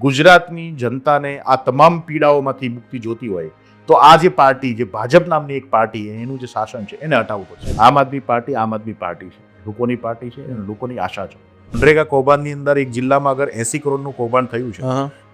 ગુજરાતની જનતાને આ તમામ પીડાઓમાંથી મુક્તિ જોતી હોય તો આ જે પાર્ટી, જે ભાજપ નામની એક પાર્ટી, એનું જે શાસન છે એને હટાવવું પડશે. આમ આદમી પાર્ટી છે, લોકોની પાર્ટી છે અને લોકોની આશા છે. મનરેગા કૌભાંડની અંદર એક જિલ્લામાં અગર 80 કરોડનું કૌભાંડ થયું છે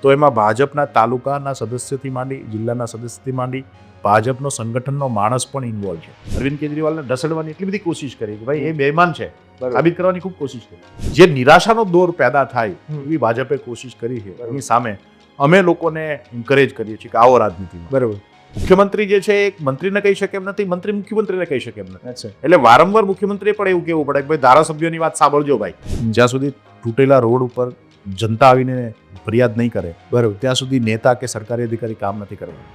તો એમાં ભાજપના તાલુકાના સદસ્યથી માંડી, જિલ્લાના સદસ્યથી માંડી, ભાજપનો સંગઠનનો માણસ પણ ઇન્વોલ્વ છે. અરવિંદ કેજરીવાલને ઢસડવાની એટલી બધી કોશિશ કરી કે ભાઈ એ બેઈમાન છે, સાબિત કરવાની ખૂબ કોશિશ કરી. જે નિરાશાનો દોર પેદા થાય એવી ભાજપે કોશિશ કરી છે. એની સામે અમે લોકોને એન્કરેજ કરીએ છીએ કે આવો રાજનીતિમાં. બરાબર. મુખ્યમંત્રી જે છે એક મંત્રીને કહી શકે એમ નથી, મંત્રી મુખ્યમંત્રીને કહી શકે એમ નથી. એટલે વારંવાર મુખ્યમંત્રીએ પણ એવું કહેવું પડે કે ભાઈ ધારાસભ્યોની વાત સાંભળજો ભાઈ. જ્યાં સુધી તૂટેલા રોડ ઉપર જનતા આવીને ફરિયાદ નહીં કરે, બરાબર, ત્યાં સુધી નેતા કે સરકારી અધિકારી કામ નથી કરવાનું.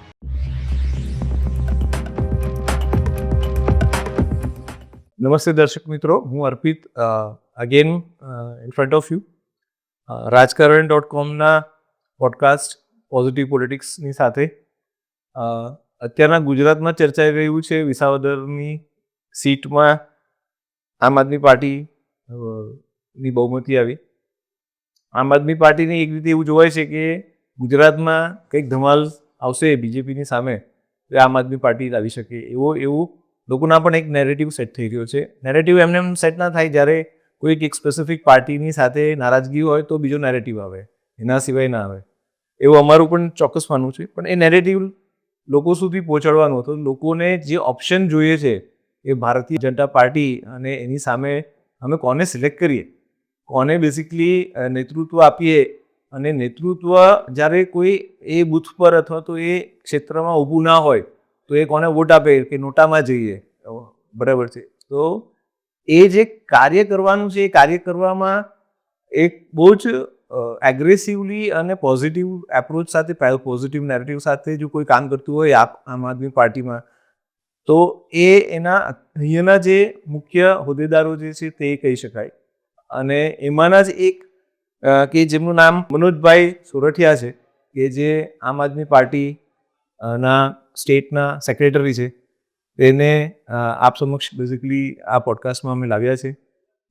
નમસ્તે દર્શક મિત્રો, હું Arpit again in front of you. રાજકારણ.comના પોડકાસ્ટ પોઝિટિવ પોલિટિક્સની સાથે અત્યારના ગુજરાતમાં ચર્ચાઈ રહ્યું છે વિસાવદરની સીટમાં આમ આદમી પાર્ટીની બહુમતી આવી. આમ આદમી પાર્ટીની એક રીતે એવું જોવાય છે કે ગુજરાતમાં કંઈક ધમાલ આવશે બીજેપીની સામે તો આમ આદમી પાર્ટી આવી શકે એવું લોકોના પણ એક નેરેટિવ સેટ થઈ રહ્યો છે. નેરેટિવ એમને સેટ ના થાય જ્યારે કોઈક એક સ્પેસિફિક પાર્ટીની સાથે નારાજગી હોય તો બીજો નેરેટિવ આવે, એના સિવાય ના આવે. એવું અમારું પણ ચોક્કસ માનવું છે. પણ એ નેરેટિવ લોકો સુધી પહોંચાડવાનું હતું. લોકોને જે ઓપ્શન જોઈએ છે એ ભારતીય જનતા પાર્ટી અને એની સામે અમે કોને સિલેક્ટ કરીએ, કોને બેઝિકલી નેતૃત્વ આપીએ અને નેતૃત્વ જ્યારે કોઈ એ બૂથ પર અથવા તો એ ક્ષેત્રમાં ઊભું ના હોય તો એ કોને વોટ આપે કે નોટામાં જઈએ, બરાબર છે. તો એ જે કાર્ય કરવાનું છે એ કાર્ય કરવામાં એક બહુ જ એગ્રેસિવલી અને પોઝિટિવ એપ્રોચ સાથે, પોઝિટિવ નેરેટિવ સાથે જો કોઈ કામ કરતું હોય આમ આદમી પાર્ટીમાં તો એ એના અહીંયાના જે મુખ્ય હોદ્દેદારો જે છે તે કહી શકાય. અને એમાંના જ એક કે જેમનું નામ મનોજભાઈ સોરઠિયા છે કે જે આમ આદમી પાર્ટી ના સ્ટેટના સેક્રેટરી છે. એને આપ સમક્ષ બેઝિકલી આ પોડકાસ્ટમાં અમે લાવ્યા છે.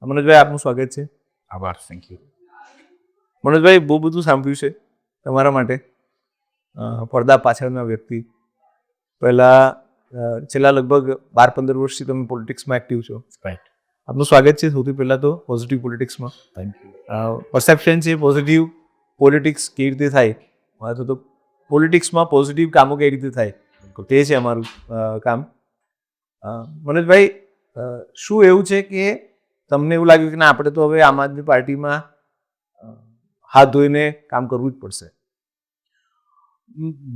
મનોજભાઈ, આપનું સ્વાગત છે. આભાર. Thank you. મનોજભાઈ, બહુ બધું સાંભળ્યું છે તમારા માટે. પડદા પાછળના વ્યક્તિ, પહેલાં છેલ્લા લગભગ 12-15 વર્ષથી તમે પોલિટિક્સમાં એક્ટિવ છો. રાઈટ. આપનું સ્વાગત છે સૌથી પહેલાં તો પોઝિટિવ પોલિટિક્સમાં. Thank you. પરસેપ્શન છે પોઝિટિવ પોલિટિક્સ કેવી રીતે થાય, અથવા તો પોલિટિક્સમાં પોઝિટિવ કામો કઈ રીતે થાય, તે છે અમારું કામ. મનોજભાઈ, શું એવું છે કે તમને એવું લાગ્યું કે ના, આપણે તો હવે આમ આદમી પાર્ટીમાં હાથ ધોઈને કામ કરવું જ પડશે?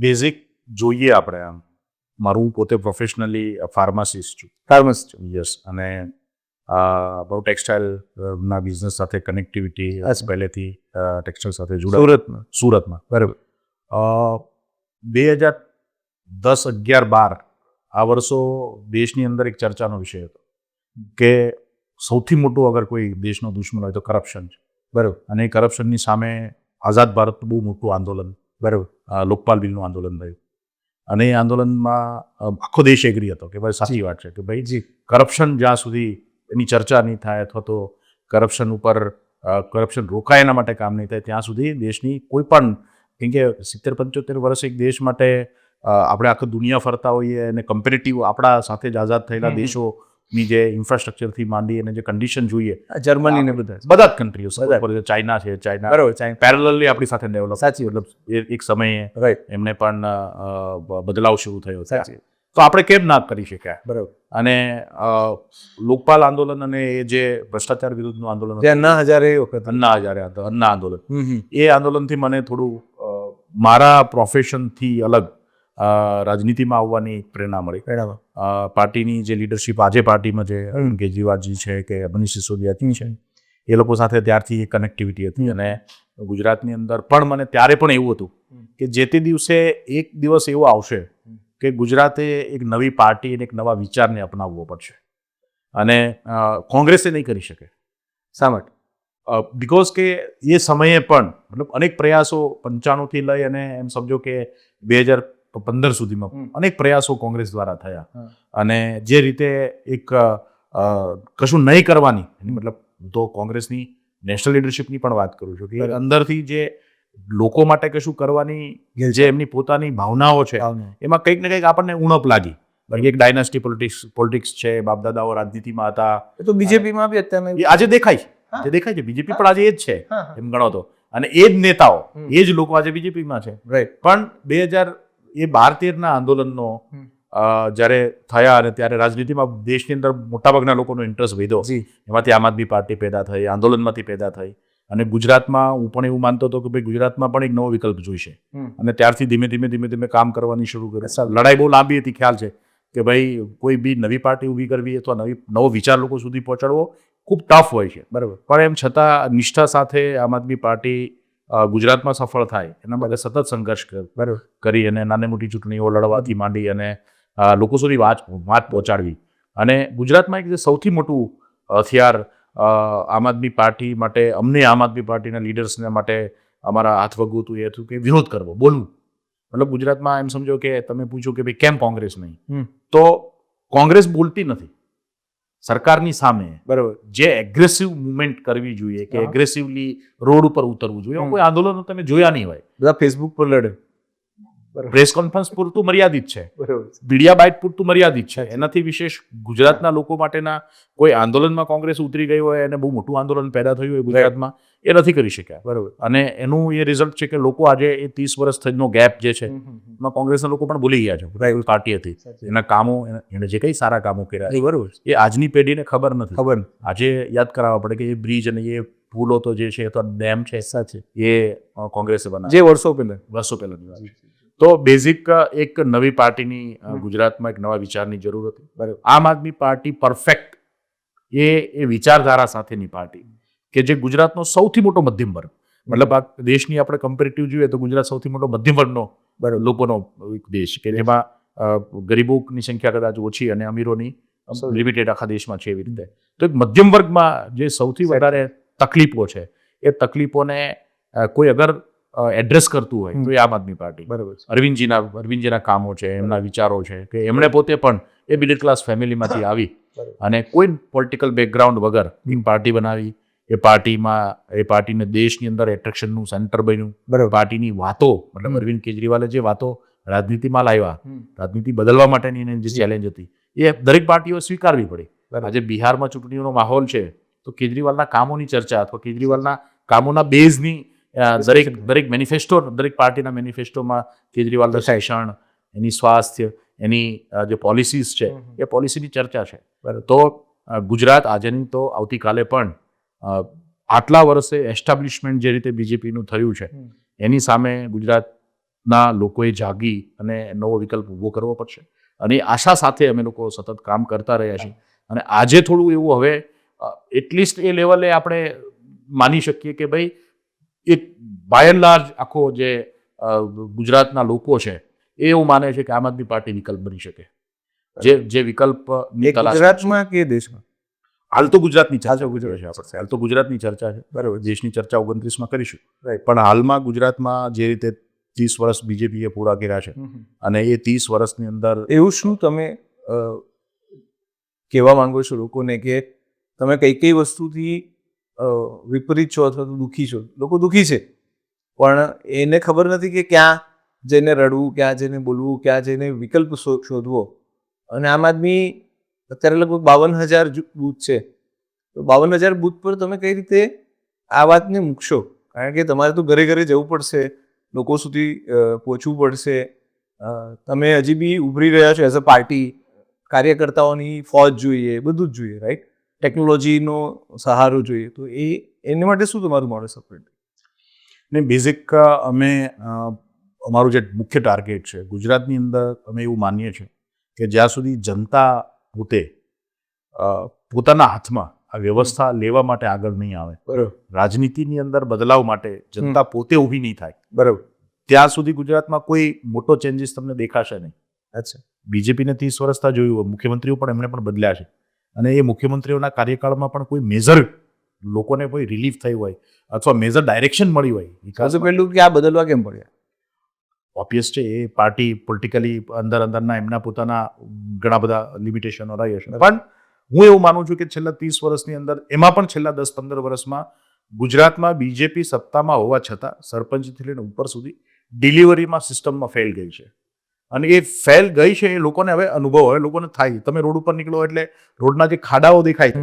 બેઝિક જોઈએ આપણે. આમ મારું પોતે પ્રોફેશનલી ફાર્માસિસ્ટ છું. ફાર્મસિસ્ટ છું. યસ. અને મારું ટેક્સટાઇલના બિઝનેસ સાથે કનેક્ટિવિટી પહેલેથી ટેક્સટાઇલ સાથે જોડાયેલું. સુરતમાં. બરાબર. 2010, 11, 12 આ વર્ષો દેશની અંદર એક ચર્ચાનો વિષય હતો કે સૌથી મોટું અગર કોઈ દેશનો દુશ્મન હોય તો કરપ્શન છે. બરાબર. અને એ કરપ્શનની સામે આઝાદ ભારતનું બહુ મોટું આંદોલન, બરાબર, લોકપાલ બિલનું આંદોલન થયું. અને એ આંદોલનમાં આખો દેશ એગ્રી હતો કે ભાઈ સાચી વાત છે કે ભાઈ જી કરપ્શન જ્યાં સુધી એની ચર્ચા નહીં થાય અથવા તો કરપ્શન રોકાય એના માટે કામ નહીં થાય ત્યાં સુધી દેશની કોઈ પણ, કેમ કે 70-75 વર્ષ એક દેશ માટે આપણે આખી દુનિયા ફરતા હોઈએ અને કમ્પેરેટિવ આપણા સાથે જ આઝાદ થયેલા દેશોની જે ઇન્ફ્રાસ્ટ્રક્ચરથી માંડી અને જે કન્ડિશન જોઈએ, જર્મની ને બધા જ કન્ટ્રીઓ, ચાઇના છે, ચાઇના પેરેલલી આપણી સાથે ડેવલપ, સાચી, મતલબ એક સમયે રાઈટ, એમને પણ બદલાવ શરૂ થયો. સાચી. તો આપણે કેમ ના કરી શક્યા? બરાબર. અને લોકપાલ આંદોલન અને એ જે ભ્રષ્ટાચાર વિરુદ્ધનું આંદોલન, અન્ના હજારે વખત અન્ના આંદોલન, એ આંદોલનથી મને થોડું મારા પ્રોફેશનથી અલગ રાજનીતિમાં આવવાની પ્રેરણા મળી. પાર્ટીની જે લીડરશિપ આજે પાર્ટીમાં જે અરવિંદ કેજરીવાલજી છે કે મનીષ સિસોદિયાજી છે, એ લોકો સાથે ત્યારથી કનેક્ટિવિટી હતી. અને ગુજરાતની અંદર પણ મને ત્યારે પણ એવું હતું કે જે તે દિવસે એક દિવસ એવો આવશે કે ગુજરાતે એક નવી પાર્ટી અને એક નવા વિચારને અપનાવવો પડશે અને કોંગ્રેસે નહીં કરી શકે. શા માટે? બિકોઝ કે એ સમયે પણ મતલબ અનેક પ્રયાસો 95થી લઈ અને એમ સમજો કે 2015 સુધીમાં અનેક પ્રયાસો કોંગ્રેસ દ્વારા થયા. અને જે રીતે એક કશું નહીં કરવાની, મતલબ તો કોંગ્રેસની નેશનલ લીડરશિપની પણ વાત કરું છું કે અંદરથી જે લોકો માટે કશું કરવાની જે એમની પોતાની ભાવનાઓ છે એમાં કંઈક ને કંઈક આપણને ઉણપ લાગી. એક ડાયનેસ્ટી પોલિટિક્સ છે, બાપદાદાઓ રાજનીતિમાં હતા. એ તો બીજેપીમાં બી અત્યારે એ આજે દેખાય છે, જે દેખાય છે બીજેપી પણ આજે એ જ છે એમ ગણો તો. અને એ જ નેતાઓ, એ જ લોકો આજે બીજેપીમાં છે. રાઈટ. પણ 2012-13 આંદોલનનો જ્યારે થયા અને ત્યારે રાજનીતિમાં દેશની અંદર મોટાભાગના લોકોનો ઇન્ટરેસ્ટ વધ્યો. એમાંથી આમ આદમી પાર્ટી પેદા થઈ, આંદોલનમાંથી પેદા થઈ. અને ગુજરાતમાં હું પણ એવું માનતો હતો કે ભાઈ ગુજરાતમાં પણ એક નવો વિકલ્પ જોઈશે. અને ત્યારથી ધીમે ધીમે કામ કરવાની શરૂ કરી. લડાઈ બહુ લાંબી હતી, ખ્યાલ છે કે ભાઈ કોઈ બી નવી પાર્ટી ઊભી કરવી અથવા નવો વિચાર લોકો સુધી પહોંચાડવો ખૂબ ટફ હોય છે. બરાબર. પણ એમ છતાં નિષ્ઠા સાથે આમ આદમી પાર્ટી ગુજરાતમાં સફળ થાય એના માટે સતત સંઘર્ષ કરી અને નાની મોટી ચૂંટણીઓ લડવાથી માંડી અને લોકો સુધી વાત પહોંચાડવી. અને ગુજરાતમાં એક જે સૌથી મોટું હથિયાર આમ આદમી પાર્ટી માટે, અમને આમ આદમી પાર્ટીના લીડર્સને માટે અમારા હાથ વગવું હતું એ હતું કે વિરોધ કરવો, બોલવું. મતલબ ગુજરાતમાં એમ સમજો કે તમે પૂછો કે ભાઈ કેમ કોંગ્રેસ નહીં, તો કોંગ્રેસ બોલતી નથી સરકારની સામે. બરાબર. જે એગ્રેસિવ મુવમેન્ટ કરવી જોઈએ કે એગ્રેસિવલી રોડ ઉપર ઉતરવું જોઈએ, કોઈ આંદોલનો તમે જોયા નહીં હોય. બધા ફેસબુક પર લડે, પ્રેસ કોન્ફરન્સ પૂરતું મર્યાદિત છે, મીડિયા બાઇટ પૂરતું મર્યાદિત છે. એનાથી વિશેષ ગુજરાતના લોકો માટેના કોઈ આંદોલનમાં કોંગ્રેસ ઉતરી ગઈ હોય અને બહુ મોટું આંદોલન પેદા થયું હોય ગુજરાતમાં, એ નથી કરી શક્યા. બરાબર. અને એનું એ રિઝલ્ટ છે કે લોકો આજે એ 30 વર્ષનો ગેપ જે છે એમાં કોંગ્રેસના લોકો પણ ભૂલી ગયા છે. પાર્ટી હતી, એના કામો, એને જે કંઈ સારા કામો કર્યા, બરાબર, એ આજની પેઢીને ખબર નથી. આજે યાદ કરાવવા પડે કે એ બ્રિજ અને એ પુલો તો જે છે અથવા ડેમ છે, એ કોંગ્રેસે બનાવ્યા, જે વર્ષો પહેલાની વાત છે. તો બેઝિક એક નવી પાર્ટીની ગુજરાતમાં એક નવા વિચારની જરૂર હતી. આમ આદમી પાર્ટી પરફેક્ટ એ વિચારધારા સાથેની પાર્ટી કે જે ગુજરાતનો સૌથી મોટો મધ્યમ વર્ગ, મતલબ આ દેશની આપણે કમ્પેરેટિવ જોઈએ તો ગુજરાત સૌથી મોટો મધ્યમ વર્ગનો લોકોનો એક દેશ કે જેમાં ગરીબોની સંખ્યા કદાચ ઓછી અને અમીરોની લિમિટેડ આખા દેશમાં છે. એવી રીતે તો એક મધ્યમ વર્ગમાં જે સૌથી વધારે તકલીફો છે એ તકલીફોને કોઈ અગર એડ્રેસ કરતું હોય તો એ આમ આદમી પાર્ટી. બરાબર. અરવિંદજીના કામો છે, એમના વિચારો છે કે એમણે પોતે પણ એ મિડલ ક્લાસ ફેમિલીમાંથી આવી અને કોઈ પોલિટિકલ બેકગ્રાઉન્ડ વગર પાર્ટી બનાવી. એ પાર્ટીને દેશની અંદર એટ્રેક્શનનું સેન્ટર બન્યું. પાર્ટીની વાતો, મતલબ અરવિંદ કેજરીવાલે જે વાતો રાજનીતિમાં લાવ્યા, રાજનીતિ બદલવા માટેની એની જે ચેલેન્જ હતી, એ દરેક પાર્ટીઓ સ્વીકારવી પડી. આજે બિહારમાં ચૂંટણીઓનો માહોલ છે તો કેજરીવાલના કામોની ચર્ચા અથવા કેજરીવાલના કામોના બેઝની દરેક મેનિફેસ્ટો, દરેક પાર્ટીના મેનિફેસ્ટોમાં કેજરીવાલનું શિક્ષણ, એની સ્વાસ્થ્ય, એની જે પોલિસીસ છે એ પોલિસીની ચર્ચા છે. તો ગુજરાત આજેની તો આવતીકાલે પણ આટલા વર્ષે એસ્ટાબ્લિશમેન્ટ જે રીતે બીજેપીનું થયું છે એની સામે ગુજરાતના લોકોએ જાગી અને નવો વિકલ્પ ઊભો કરવો પડશે. અને આશા સાથે અમે લોકો સતત કામ કરતા રહ્યા છીએ. અને આજે થોડું એવું હવે એટલીસ્ટ એ લેવલે આપણે માની શકીએ કે ભાઈ એક બાય એન્ડ લાર્જ આખો જે ગુજરાતના લોકો છે એ એવું માને છે કે આમ આદમી પાર્ટી વિકલ્પ બની શકે. જે વિકલ્પ ગુજરાતમાં કે દેશમાં? હાલ તો ગુજરાતની ચર્ચા છે. હાલ તો ગુજરાતની ચર્ચા છે. બરાબર. દેશની ચર્ચા 29માં કરીશું. પણ હાલમાં ગુજરાતમાં જે રીતે 30 વર્ષ બીજેપીએ પૂરા કર્યા છે અને એ 30 વર્ષની અંદર એવું શું તમે કહેવા માંગો છો લોકોને કે તમે કઈ વસ્તુથી વિપરીત છો અથવા તો દુઃખી છો? લોકો દુઃખી છે પણ એને ખબર નથી કે ક્યાં જઈને રડવું, ક્યાં જઈને બોલવું, ક્યાં જઈને વિકલ્પ શોધવો. અને આમ આદમી અત્યારે લગભગ 52,000 બૂથ છે. તો 52,000 બૂથ પર તમે કઈ રીતે આ વાતને મૂકશો? કારણ કે તમારે તો ઘરે ઘરે જવું પડશે, લોકો સુધી પહોંચવું પડશે. તમે હજી બી ઉભરી રહ્યા છો એઝ અ પાર્ટી, કાર્યકર્તાઓની ફોજ જોઈએ, બધું જ જોઈએ, રાઈટ? ટેકનોલોજીનો સહારો જોઈએ. તો એની માટે શું તમારું મોડસ ઓપરેન્ડી? ને બેઝિક અમે અમારું જે મુખ્ય ટાર્ગેટ છે ગુજરાતની અંદર, અમે એવું માનીએ છીએ કે જ્યાં સુધી જનતા પોતે પોતાના હાથમાં આ વ્યવસ્થા લેવા માટે આગળ નહીં આવે, બરાબર, રાજનીતિની અંદર બદલાવ માટે જનતા પોતે ઊભી નહીં થાય, બરાબર, ત્યાં સુધી ગુજરાતમાં કોઈ મોટો ચેન્જીસ તમને દેખાશે નહીં. અચ્છા. બીજેપીને 30 વર્ષ જોયું, મુખ્યમંત્રીઓ પણ એમણે પણ બદલ્યા છે અને એ મુખ્યમંત્રીઓના કાર્યકાળમાં પણ કોઈ મેજર લોકોને કોઈ રિલીફ થઈ હોય અથવા મેજર ડાયરેક્શન મળી હોય. વિકાસ પહેલું કે આ બદલવા કેમ પડ્યા? ઓબ્વિયસ છે, એ પાર્ટી પોલિટિકલી અંદરના એમના પોતાના ઘણા બધા લિમિટેશનો રહી હશે. પણ હું એવું માનું છું કે છેલ્લા 30 વર્ષની અંદર, એમાં પણ છેલ્લા 10-15 વર્ષમાં ગુજરાતમાં બીજેપી સત્તામાં હોવા છતાં સરપંચથી લઈને ઉપર સુધી ડિલિવરીમાં સિસ્ટમમાં ફેલ ગઈ છે. અને એ ફેલ ગઈ છે એ લોકોને હવે અનુભવ હવે લોકોને થાય. તમે રોડ ઉપર નીકળો એટલે રોડના જે ખાડાઓ દેખાય છે.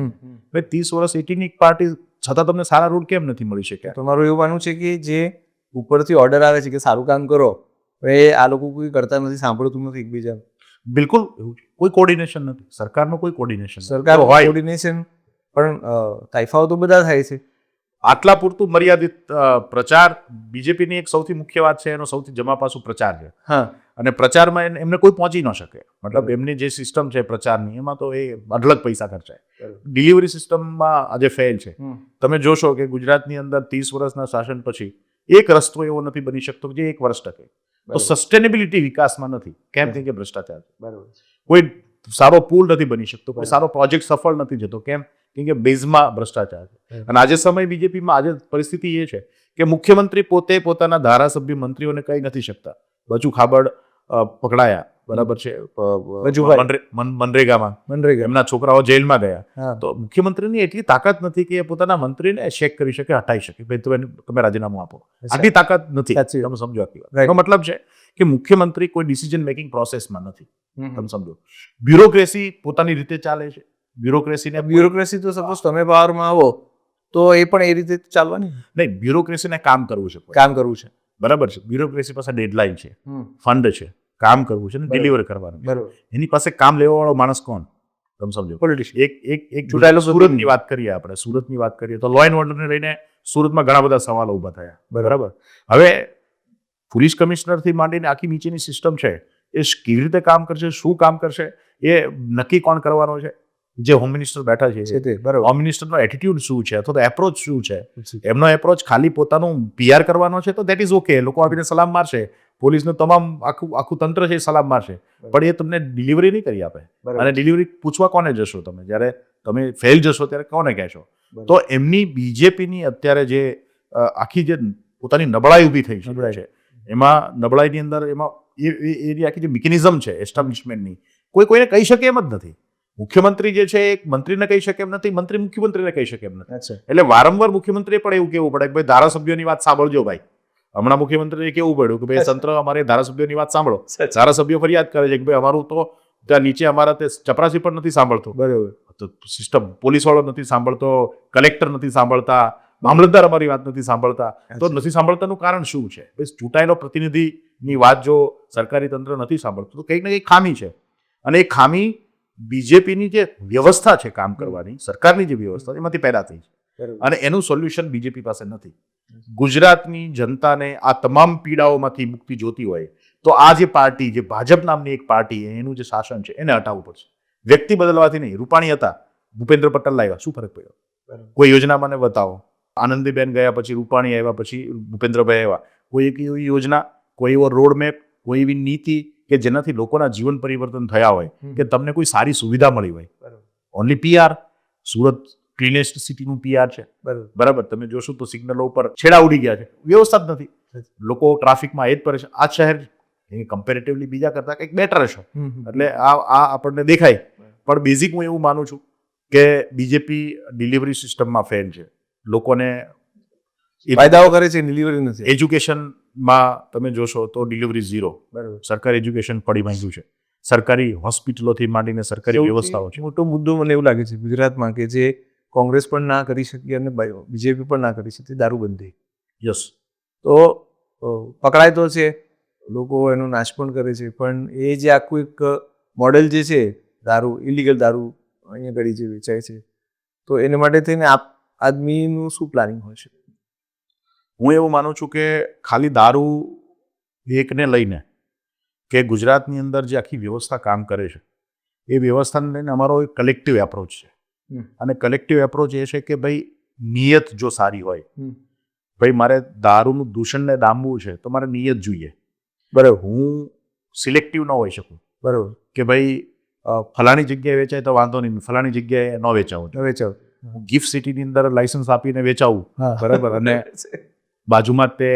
હવે 30 વર્ષ એટીની એક પાર્ટી છતાં તમને સારા રોડ કેમ નથી મળી શક્યા? તમારું એવું માનવું છે કે જે ઉપરથી ઓર્ડર આવે છે કે સારું કામ કરો, હવે આ લોકો કોઈ કરતા નથી, સાંભળતું નથી એકબીજા. બિલકુલ એવું છે. કોઈ કોર્ડિનેશન નથી. સરકારનું કોઈ કોર્ડિનેશન સરકાર કોર્ડિનેશન પણ તાઇફાઓ તો બધા થાય છે. આટલા પૂરતું મર્યાદિત પ્રચાર બીજેપીની એક સૌથી મુખ્ય વાત છે, એનો સૌથી જમા પાસું પ્રચાર છે. હા, અને પ્રચારમાં એમને કોઈ પહોંચી ન શકે. મતલબ એમની જે સિસ્ટમ છે પ્રચારની, એમાં તો એ અઢળક પૈસા ખર્ચાય. ડિલિવરી સિસ્ટમમાં આજે ફેલ છે. તમે જોશો કે ગુજરાતની અંદર 30 વર્ષના શાસન પછી એક રસ્તો એવો નથી બની શકતો જે 1 વર્ષ ટકે. તો સસ્ટેનેબિલિટી વિકાસમાં નથી. કેમ? કે ભ્રષ્ટાચાર. કોઈ સારો પુલ નથી બની શકતો, કોઈ સારો પ્રોજેક્ટ સફળ નથી જતો. કેમ? કેમ કે બેઝમાં ભ્રષ્ટાચાર છે. અને આજે સમય બીજેપીમાં આજે પરિસ્થિતિ એ છે કે મુખ્યમંત્રી પોતે પોતાના ધારાસભ્ય મંત્રીઓને કહી નથી શકતા. બચુ ખાબડ પકડાયા, બરાબર છે, મનરેગામાં એમના છોકરાઓ જેલમાં ગયા. તો મુખ્યમંત્રીની એટલી તાકાત નથી કે એ પોતાના મંત્રીને ચેક કરી શકે, હટાઈ શકે. ભાઈ તમે રાજીનામું આપો. આટલી તાકાત નથી. તમે સમજો આટલી વાત. એનો મતલબ છે કે મુખ્યમંત્રી કોઈ ડિસિઝન મેકિંગ પ્રોસેસમાં નથી. તમે સમજો. બ્યુરોક્રેસી પોતાની રીતે ચાલે છે. બ્યુરોક્રેસી તો સપોઝ તમે પાવરમાં આવો તો એ પણ એ રીતે ચાલવાની નહીં. બ્યુરોક્રેસીને કામ કરવું છે. બરાબર છે. બ્યુરોક્રેસી પાસે ડેડલાઇન છે, ફંડ છે, કામ કરવું છે ને ડિલિવર કરવાનું. બરાબર. એની પાસે કામ લેવા વાળો માણસ કોણ? તમે સમજો. પોલિટિશિયન. એક ચૂંટાયેલો સુરતની વાત કરીએ આપણે. સુરતની વાત કરીએ તો લો એન્ડ ઓર્ડરને લઈને સુરતમાં ઘણા બધા સવાલો ઊભા થયા. બરાબર. હવે પોલીસ કમિશનરથી માંડીને આખી નીચેની સિસ્ટમ છે, એ કેવી રીતે કામ કરશે, શું કામ કરશે, એ નક્કી કોણ કરવાનો છે? જે હોમ મિનિસ્ટર બેઠા છે. હોમ મિનિસ્ટરનો એટીટ્યુડ શું છે અથવા તો એપ્રોચ શું છે? એમનો એપ્રોચ ખાલી પોતાનું પીઆર કરવાનો છે તો દેટ ઇઝ ઓકે. લોકો આવીને સલામ મારશે, પોલીસનું તમામ આખું તંત્ર છે એ સલામ મારશે, પણ એ તમને ડિલિવરી નહીં કરી આપે. અને ડિલિવરી પૂછવા કોને જશો તમે? જ્યારે તમે ફેલ જશો ત્યારે કોને કહેશો? તો એમની બીજેપીની અત્યારે જે આખી જે પોતાની નબળાઈ ઊભી થઈ છે, એમાં નબળાઈની અંદર એમાં એની આખી જે મિકેનિઝમ છે એસ્ટાબ્લિશમેન્ટની, કોઈને કહી શકે એમ જ નથી. મુખ્યમંત્રી જે છે એક મંત્રીને કહી શકે એમ નથી, મંત્રી મુખ્યમંત્રીને કહી શકે એમ નથી. એટલે વારંવાર મુખ્યમંત્રીએ પણ એવું કહેવું પડે કે ભાઈ ધારાસભ્યોની વાત સાંભળજો ભાઈ. હમણાં મુખ્યમંત્રીએ કેવું પડ્યું કે ભાઈ તંત્ર અમારે ધારાસભ્યોની વાત સાંભળો. ધારાસભ્યો ફરિયાદ કરે છે કે ભાઈ અમારું તો ત્યાં નીચે અમારા તે ચપરાસી પણ નથી સાંભળતો. બરાબર. તો સિસ્ટમ પોલીસ વાળો નથી સાંભળતો, કલેક્ટર નથી સાંભળતા, મામલતદાર અમારી વાત નથી સાંભળતા. તો નથી સાંભળતાનું કારણ શું છે? ચૂંટાયેલો પ્રતિનિધિની વાત જો સરકારી તંત્ર નથી સાંભળતું તો કંઈક ને કંઈક ખામી છે. અને એ ખામી બીજેપીની જે વ્યવસ્થા છે કામ કરવાની, સરકારની જે વ્યવસ્થા એમાંથી પેદા થઈ છે. અને એનું સોલ્યુશન બીજેપી પાસે નથી. ગુજરાતની જનતાને આ તમામ પીડાઓમાંથી મુક્તિ જોતી હોય તો આ જે પાર્ટી, જે ભાજપ નામની એક પાર્ટી, એનું જે શાસન છે એને હટાવવું પડશે. વ્યક્તિ બદલવાથી નહીં. રૂપાણી હતા, ભૂપેન્દ્ર પટેલ લાવ્યા, શું ફરક પડ્યો? કોઈ યોજના મને બતાવો. આનંદીબેન ગયા પછી રૂપાણી આવ્યા, પછી ભૂપેન્દ્રભાઈ આવ્યા. કોઈ એક એવી યોજના, કોઈ એવો રોડ મેપ, કોઈ એવી નીતિ કે જેનાથી લોકોના જીવન પરિવર્તન થયા હોય, કે તમને કોઈ સારી સુવિધા મળી હોય. Only PR. સુરત ક્લીનેસ્ટ સિટીનું પીઆર છે. બરાબર. તમે જોશો તો સિગ્નલો ઉપર છેડા ઉડી ગયા છે, વ્યવસ્થા જ નથી. લોકો ટ્રાફિકમાં એ જ પડે છે. આ શહેર કમ્પેરેટિવલી બીજા કરતા કંઈક બેટર છે. એટલે આ આપણને દેખાય. પણ બેઝિક હું એવું માનું છું કે બીજેપી ડિલિવરી સિસ્ટમમાં ફેલ છે. લોકોને ફાયદાઓ કરે છે, ડિલિવરી નથી. એજ્યુકેશનમાં તમે જોશો તો ડિલિવરી ઝીરો. બરાબર. સરકારી એજ્યુકેશન પડી માંગ્યું છે. સરકારી હોસ્પિટલોથી માંડીને સરકારી વ્યવસ્થાઓ છે. મોટો મુદ્દો મને એવું લાગે છે ગુજરાતમાં કે જે કોંગ્રેસ પણ ના કરી શકી અને બીજેપી પણ ના કરી શકતી, દારૂબંધી. યસ. તો પકડાય તો છે, લોકો એનો નાશ પણ કરે છે, પણ એ જે આખું એક મોડેલ જે છે દારૂ, ઇલીગલ દારૂ અહીંયા ઘડી જે વેચાય છે, તો એને માટે થઈને આદમીનું શું પ્લાનિંગ હોય છે? હું એવું માનું છું કે ખાલી દારૂ એકને લઈને કે ગુજરાતની અંદર જે આખી વ્યવસ્થા કામ કરે છે એ વ્યવસ્થાને લઈને અમારો એક કલેક્ટિવ એપ્રોચ છે. અને કલેક્ટિવ એપ્રોચ એ છે કે ભાઈ નિયત જો સારી હોય, ભાઈ મારે દારૂનું દૂષણને ડામવું છે તો મારે નિયત જોઈએ. બરાબર. હું સિલેક્ટિવ ન હોઈ શકું. બરાબર. કે ભાઈ ફલાણી જગ્યાએ વેચાય તો વાંધો નહીં, ફલાણી જગ્યાએ ન વેચાવું. હું ગિફ્ટ સિટીની અંદર લાયસન્સ આપીને વેચાવું, બરાબર, અને બાજુમાં તે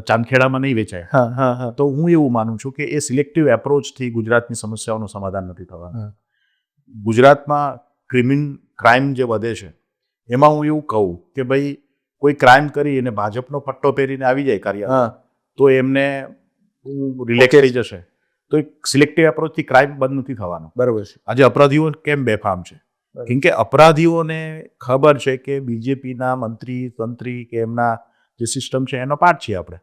ચાંદખેડામાં નહીં વેચાય. તો હું એવું માનું છું કે એ સિલેક્ટિવ એપ્રોચથી ગુજરાતની સમસ્યાઓનું સમાધાન નથી થવાનું. ગુજરાતમાં ક્રાઇમ જે વધે છે એમાં હું એવું કહું કે ભાઈ કોઈ ક્રાઇમ કરી અને ભાજપનો પટ્ટો પહેરીને આવી જાય કાર્ય હા તો એમને રિલેક્સ થઈ જશે. તો એક સિલેક્ટિવ એપ્રોચથી ક્રાઇમ બંધ નથી થવાનો. બરાબર છે. આજે અપરાધીઓ કેમ બેફામ છે? કેમ કે અપરાધીઓને ખબર છે કે બીજેપીના તંત્રી કે એમના જે સિસ્ટમ છે એનો પાર્ટ છીએ આપણે,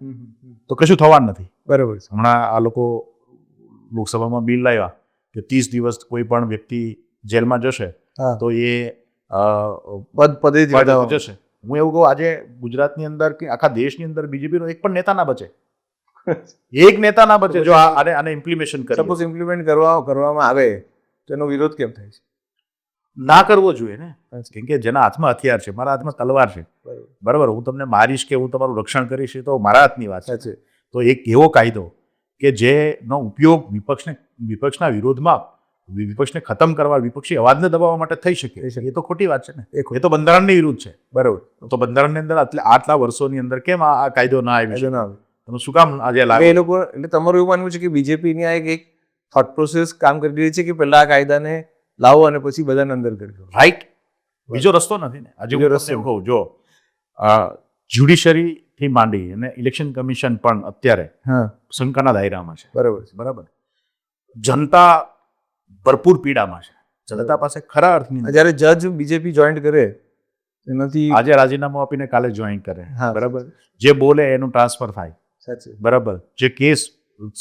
તો કશું થવાનું નથી. બરાબર છે. હમણાં આ લોકો લોકસભામાં બિલ લાવ્યા કે 30 દિવસ કોઈ પણ વ્યક્તિ જેલમાં જશે હા તો એ પદે જશે. હું એવું કહું, આજે ગુજરાતની અંદર કે આખા દેશની અંદર બીજેપીનો એક પણ નેતા ના બચે. એક નેતા ના બચે જો આને ઇમ્પ્લિમેશન કરે. સપોઝ ઇમ્પ્લિમેન્ટ કરવામાં આવે તો એનો વિરોધ કેમ થાય છે? ના કરવો જોઈએ ને. કેમ કે જેના હાથમાં હથિયાર છે, મારા હાથમાં તલવાર છે, બરાબર, હું તમને મારીશ કે હું તમારું રક્ષણ કરીશ એ તો મારા હાથની વાત છે. તો એક એવો કાયદો કે જેનો ઉપયોગ વિપક્ષના વિરોધમાં વિપક્ષને ખતમ કરવા, વિપક્ષી અવાજને દબાવવા માટે થઈ શકે, એ તો ખોટી વાત છે ને. એ તો બંધારણની વિરુદ્ધ છે. બરાબર. તો બંધારણની અંદર આટલા વર્ષોની અંદર કેમ આ કાયદો ના આવ્યો? તમે શું કામ આજે લાગે? એ લોકો એટલે તમારું એવું માનવું છે કે બીજેપીની આ એક થોટ પ્રોસેસ કામ કરી રહી છે કે પહેલા આ કાયદાને લાવો અને પછી બધાને અંદર કરી દો? રાઈટ. બીજો રસ્તો નથી ને. આજે હું તમને એવું કહું, જો જ્યુડિશરી થી માંડી અને ઇલેક્શન કમિશન પણ અત્યારે શંકાના દાયરામાં છે. બરાબર. જનતા ભરપૂર પીડામાં છે. જનતા પાસે ખરા અર્થની જ્યારે જજ બીજેપી જોઈન્ટ કરે એનાથી આજે રાજીનામું આપીને કાલે જોઈન કરે, બરાબર, જે બોલે એનું ટ્રાન્સફર થાય, બરાબર, જે કેસ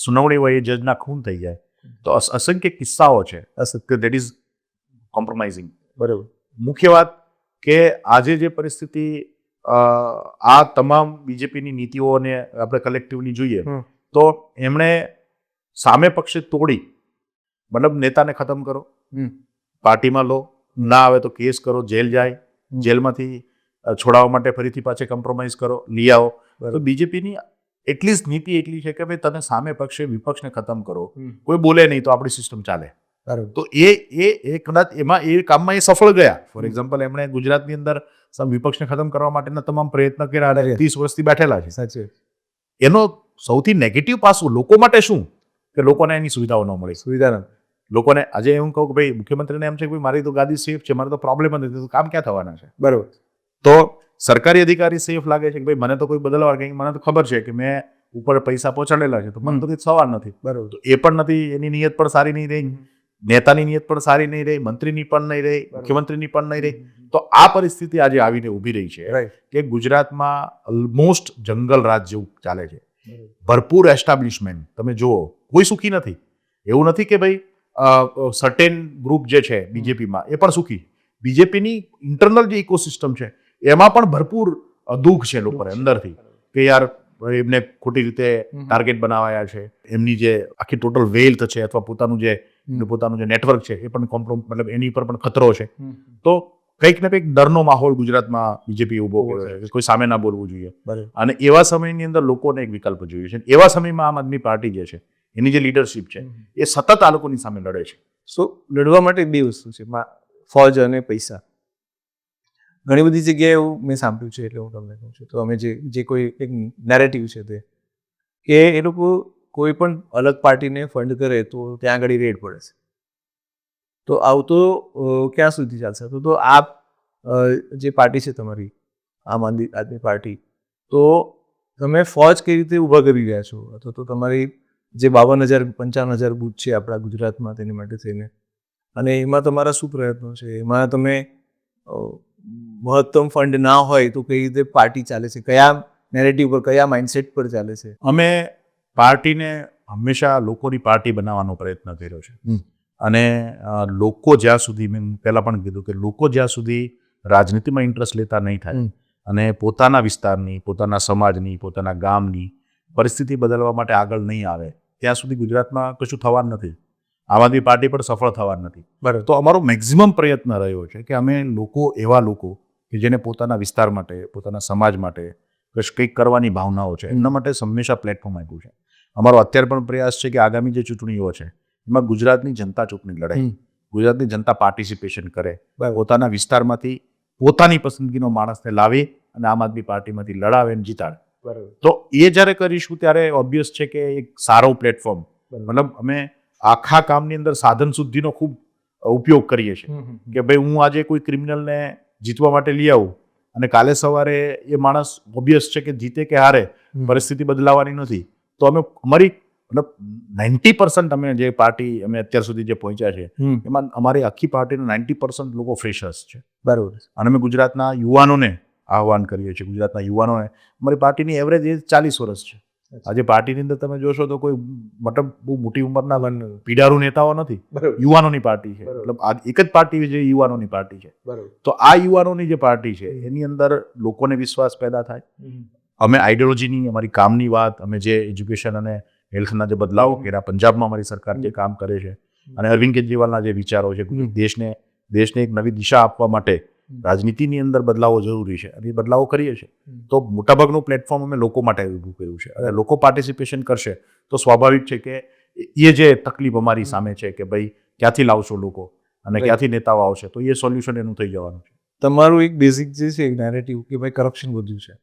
સુનાવણી હોય એ જજના ખૂન થઈ જાય. તો અસંખ્ય કિસ્સાઓ છે કે દેટ ઇઝ કોમ્પ્રોમાઇઝિંગ. બરાબર. મુખ્ય વાત કે આજે જે પરિસ્થિતિ આ તમામ બીજેપીની નીતિઓને આપણે કલેક્ટિવની જોઈએ તો એમણે સામે પક્ષે તોડી, મતલબ નેતાને ખતમ કરો, પાર્ટીમાં લો, ના આવે તો કેસ કરો, જેલ જાય, જેલમાંથી છોડાવવા માટે ફરીથી પાછે કોમ્પ્રોમાઇઝ કરો, લઈ આવો. તો બીજેપીની એટલી જ નીતિ એટલી છે કે ભાઈ તને સામે પક્ષે વિપક્ષને ખતમ કરો, કોઈ બોલે નહીં તો આપણી સિસ્ટમ ચાલે. તો એ કદાચ એમાં એ કામમાં એ સફળ ગયા. ફોર એક્ઝામ્પલ, એમણે ગુજરાતની અંદર વિપક્ષને ખતમ કરવા માટેના તમામ પ્રયત્ન કર્યા, 30 વર્ષથી બેઠેલા છે. સાચે એનો સૌથી નેગેટિવ પાસું લોકો માટે શું કે લોકોને એની સુવિધાઓ ન મળી. સુવિધા નથી. લોકોને આજે એવું કહું કે ભાઈ મુખ્યમંત્રીને એમ છે કે ભાઈ મારી તો ગાદી સેફ છે, મારે તો પ્રોબ્લેમ નથી, તો કામ ક્યાં થવાના છે? બરાબર. તો સરકારી અધિકારી સેફ લાગે છે કે ભાઈ મને તો કોઈ બદલવા, કંઈ મને તો ખબર છે કે મેં ઉપર પૈસા પહોંચાડેલા છે, તો મને તો કંઈ સવાલ નથી. બરાબર. તો એ પણ નથી, એની નિયત પણ સારી નહીં રહી, નેતાની નિયત પણ સારી નહીં રહી, મંત્રીની પણ નહીં રહી, મુખ્યમંત્રીની પણ નહીં રહી. તો આ પરિસ્થિતિ આજે આવીને ઊભી રહી છે કે ગુજરાતમાં ઓલમોસ્ટ જંગલ રાજ જેવું ચાલે છે. ભરપૂર એસ્ટાબ્લિશમેન્ટ તમે જુઓ, કોઈ સુખી નથી. એવું નથી કે ભાઈ સર્ટેન ગ્રુપ જે છે બીજેપીમાં એ પણ સુખી. બીજેપીની ઇન્ટરનલ જે ઇકોસિસ્ટમ છે એમાં પણ ભરપૂર દુઃખ છે લોકો અંદરથી કે યાર એમને ખોટી રીતે ટાર્ગેટ બનાવાયા છે, એમની જે આખી ટોટલ વેલ્થ છે અથવા પોતાનું જે નેટવર્ક છે એ પણ મતલબ એની પર પણ ખતરો છે. તો કંઈક ને કંઈક ડરનો માહોલ ગુજરાતમાં બીજેપી ઉભો કર્યો છે, કોઈ સામે ના બોલવું જોઈએ. અને એવા સમયની અંદર લોકોને એક વિકલ્પ જોઈએ છે. એવા સમયમાં આમ આદમી પાર્ટી જે છે એની જે લીડરશિપ છે એ સતત આ લોકોની સામે લડે છે. સો લડવા માટે બે વસ્તુ છે, ફોજ અને પૈસા. ઘણી બધી જગ્યાએ એવું મેં સાંભળ્યું છે, એટલે હું તમને કહું છું. તો અમે જે કોઈ એક નેરેટિવ છે તે કે એ લોકો કોઈ પણ અલગ પાર્ટીને ફંડ કરે તો ત્યાં આગળ રેડ પડે છે. તો આવું તો ક્યાં સુધી ચાલશે? તો આપ જે પાર્ટી છે તમારી આમ આદમી પાર્ટી, તો તમે ફોજ કઈ રીતે ઊભા કરી રહ્યા છો? અથવા તો તમારી જે 52,000-55,000 બૂથ છે આપણા ગુજરાતમાં તેની માટે થઈને, અને એમાં તમારા શું પ્રયત્નો છે? એમાં તમે મહત્તમ ફંડ ના હોય તો કઈ રીતે પાર્ટી ચાલે છે? કયા નેરેટિવ પર, કયા માઇન્ડસેટ પર ચાલે છે? અમે પાર્ટીને હંમેશા લોકોની પાર્ટી બનાવવાનો પ્રયત્ન કર્યો છે. અને લોકો જ્યાં સુધી, મેં પહેલાં પણ કીધું કે લોકો જ્યાં સુધી રાજનીતિમાં ઇન્ટરેસ્ટ લેતા નહીં થાય અને પોતાના વિસ્તારની, પોતાના સમાજની, પોતાના ગામની પરિસ્થિતિ બદલવા માટે આગળ નહીં આવે ત્યાં સુધી ગુજરાતમાં કશું થવાનું નથી. આમ આદમી પાર્ટી પણ સફળ થવાની નથી. બરાબર. તો અમારો મેક્ઝિમમ પ્રયત્ન રહ્યો છે કે અમે એવા લોકો કે જેને પોતાના વિસ્તાર માટે, પોતાના સમાજ માટે કંઈક કરવાની ભાવનાઓ છે, એમના માટે હંમેશા પ્લેટફોર્મ આપ્યું છે. અમારો અત્યારે પણ પ્રયાસ છે કે આગામી જે ચૂંટણીઓ છે એમાં ગુજરાતની જનતા ચૂંટણી લડાય, ગુજરાતની જનતા પાર્ટિસિપેશન કરે, પોતાના વિસ્તારમાંથી પોતાની પસંદગીનો માણસને લાવી અને આમ આદમી પાર્ટીમાંથી લડાવે અને જીતાડે. તો એ જ્યારે કરીશું ત્યારે ઓબ્વિયસ છે કે એક સારો પ્લેટફોર્મ, મતલબ અમે આખા કામની અંદર સાધન શુદ્ધિનો ખૂબ ઉપયોગ કરીએ છીએ કે ભાઈ હું આજે કોઈ ક્રિમિનલને જીતવા માટે લઈ આવું અને કાલે સવારે એ માણસ ઓબ્વિયસ છે કે જીતે કે હારે પરિસ્થિતિ બદલાવાની નથી. તો અમે અમારી મતલબ 90% અમે જે પાર્ટી અમે અત્યાર સુધી જે પહોંચ્યા છે એમાં અમારી આખી પાર્ટીના 90% લોકો ફ્રેશર્સ છે. બરોબર. અને અમે ગુજરાતના યુવાનોને આહવાન કરીએ છીએ. ગુજરાતના યુવાનોને અમારી પાર્ટીની એવરેજ એજ 40 વર્ષ છે. આજે પાર્ટીની અંદર તમે જોશો તો કોઈ મતલબ બહુ મોટી ઉંમરના પીડારૂ નેતાઓ નથી. યુવાનોની પાર્ટી છે. મતલબ આ એક જ પાર્ટી જે યુવાનોની પાર્ટી છે. તો આ યુવાનોની જે પાર્ટી છે એની અંદર લોકોને વિશ્વાસ પેદા થાય. અમે આઈડિયોલોજીની અમારી કામની વાત, અમે જે એજ્યુકેશન અને હેલ્થના જે બદલાવો કર્યા, પંજાબમાં અમારી સરકાર જે કામ કરે છે અને અરવિંદ કેજરીવાલના જે વિચારો છે, દેશને એક નવી દિશા આપવા માટે રાજનીતિની અંદર બદલાવો જરૂરી છે અને એ બદલાવો કરીએ છીએ. તો મોટાભાગનું પ્લેટફોર્મ અમે લોકો માટે ઊભું કર્યું છે અને લોકો પાર્ટિસિપેશન કરશે તો સ્વાભાવિક છે કે એ જે તકલીફ અમારી સામે છે કે ભાઈ ક્યાંથી લાવશો લોકો અને ક્યાંથી નેતાઓ આવશે, તો એ સોલ્યુશન એનું થઈ જવાનું છે. તમારું એક બેઝિક જે છે નેરેટિવ કે ભાઈ કરપ્શન વધ્યું છે,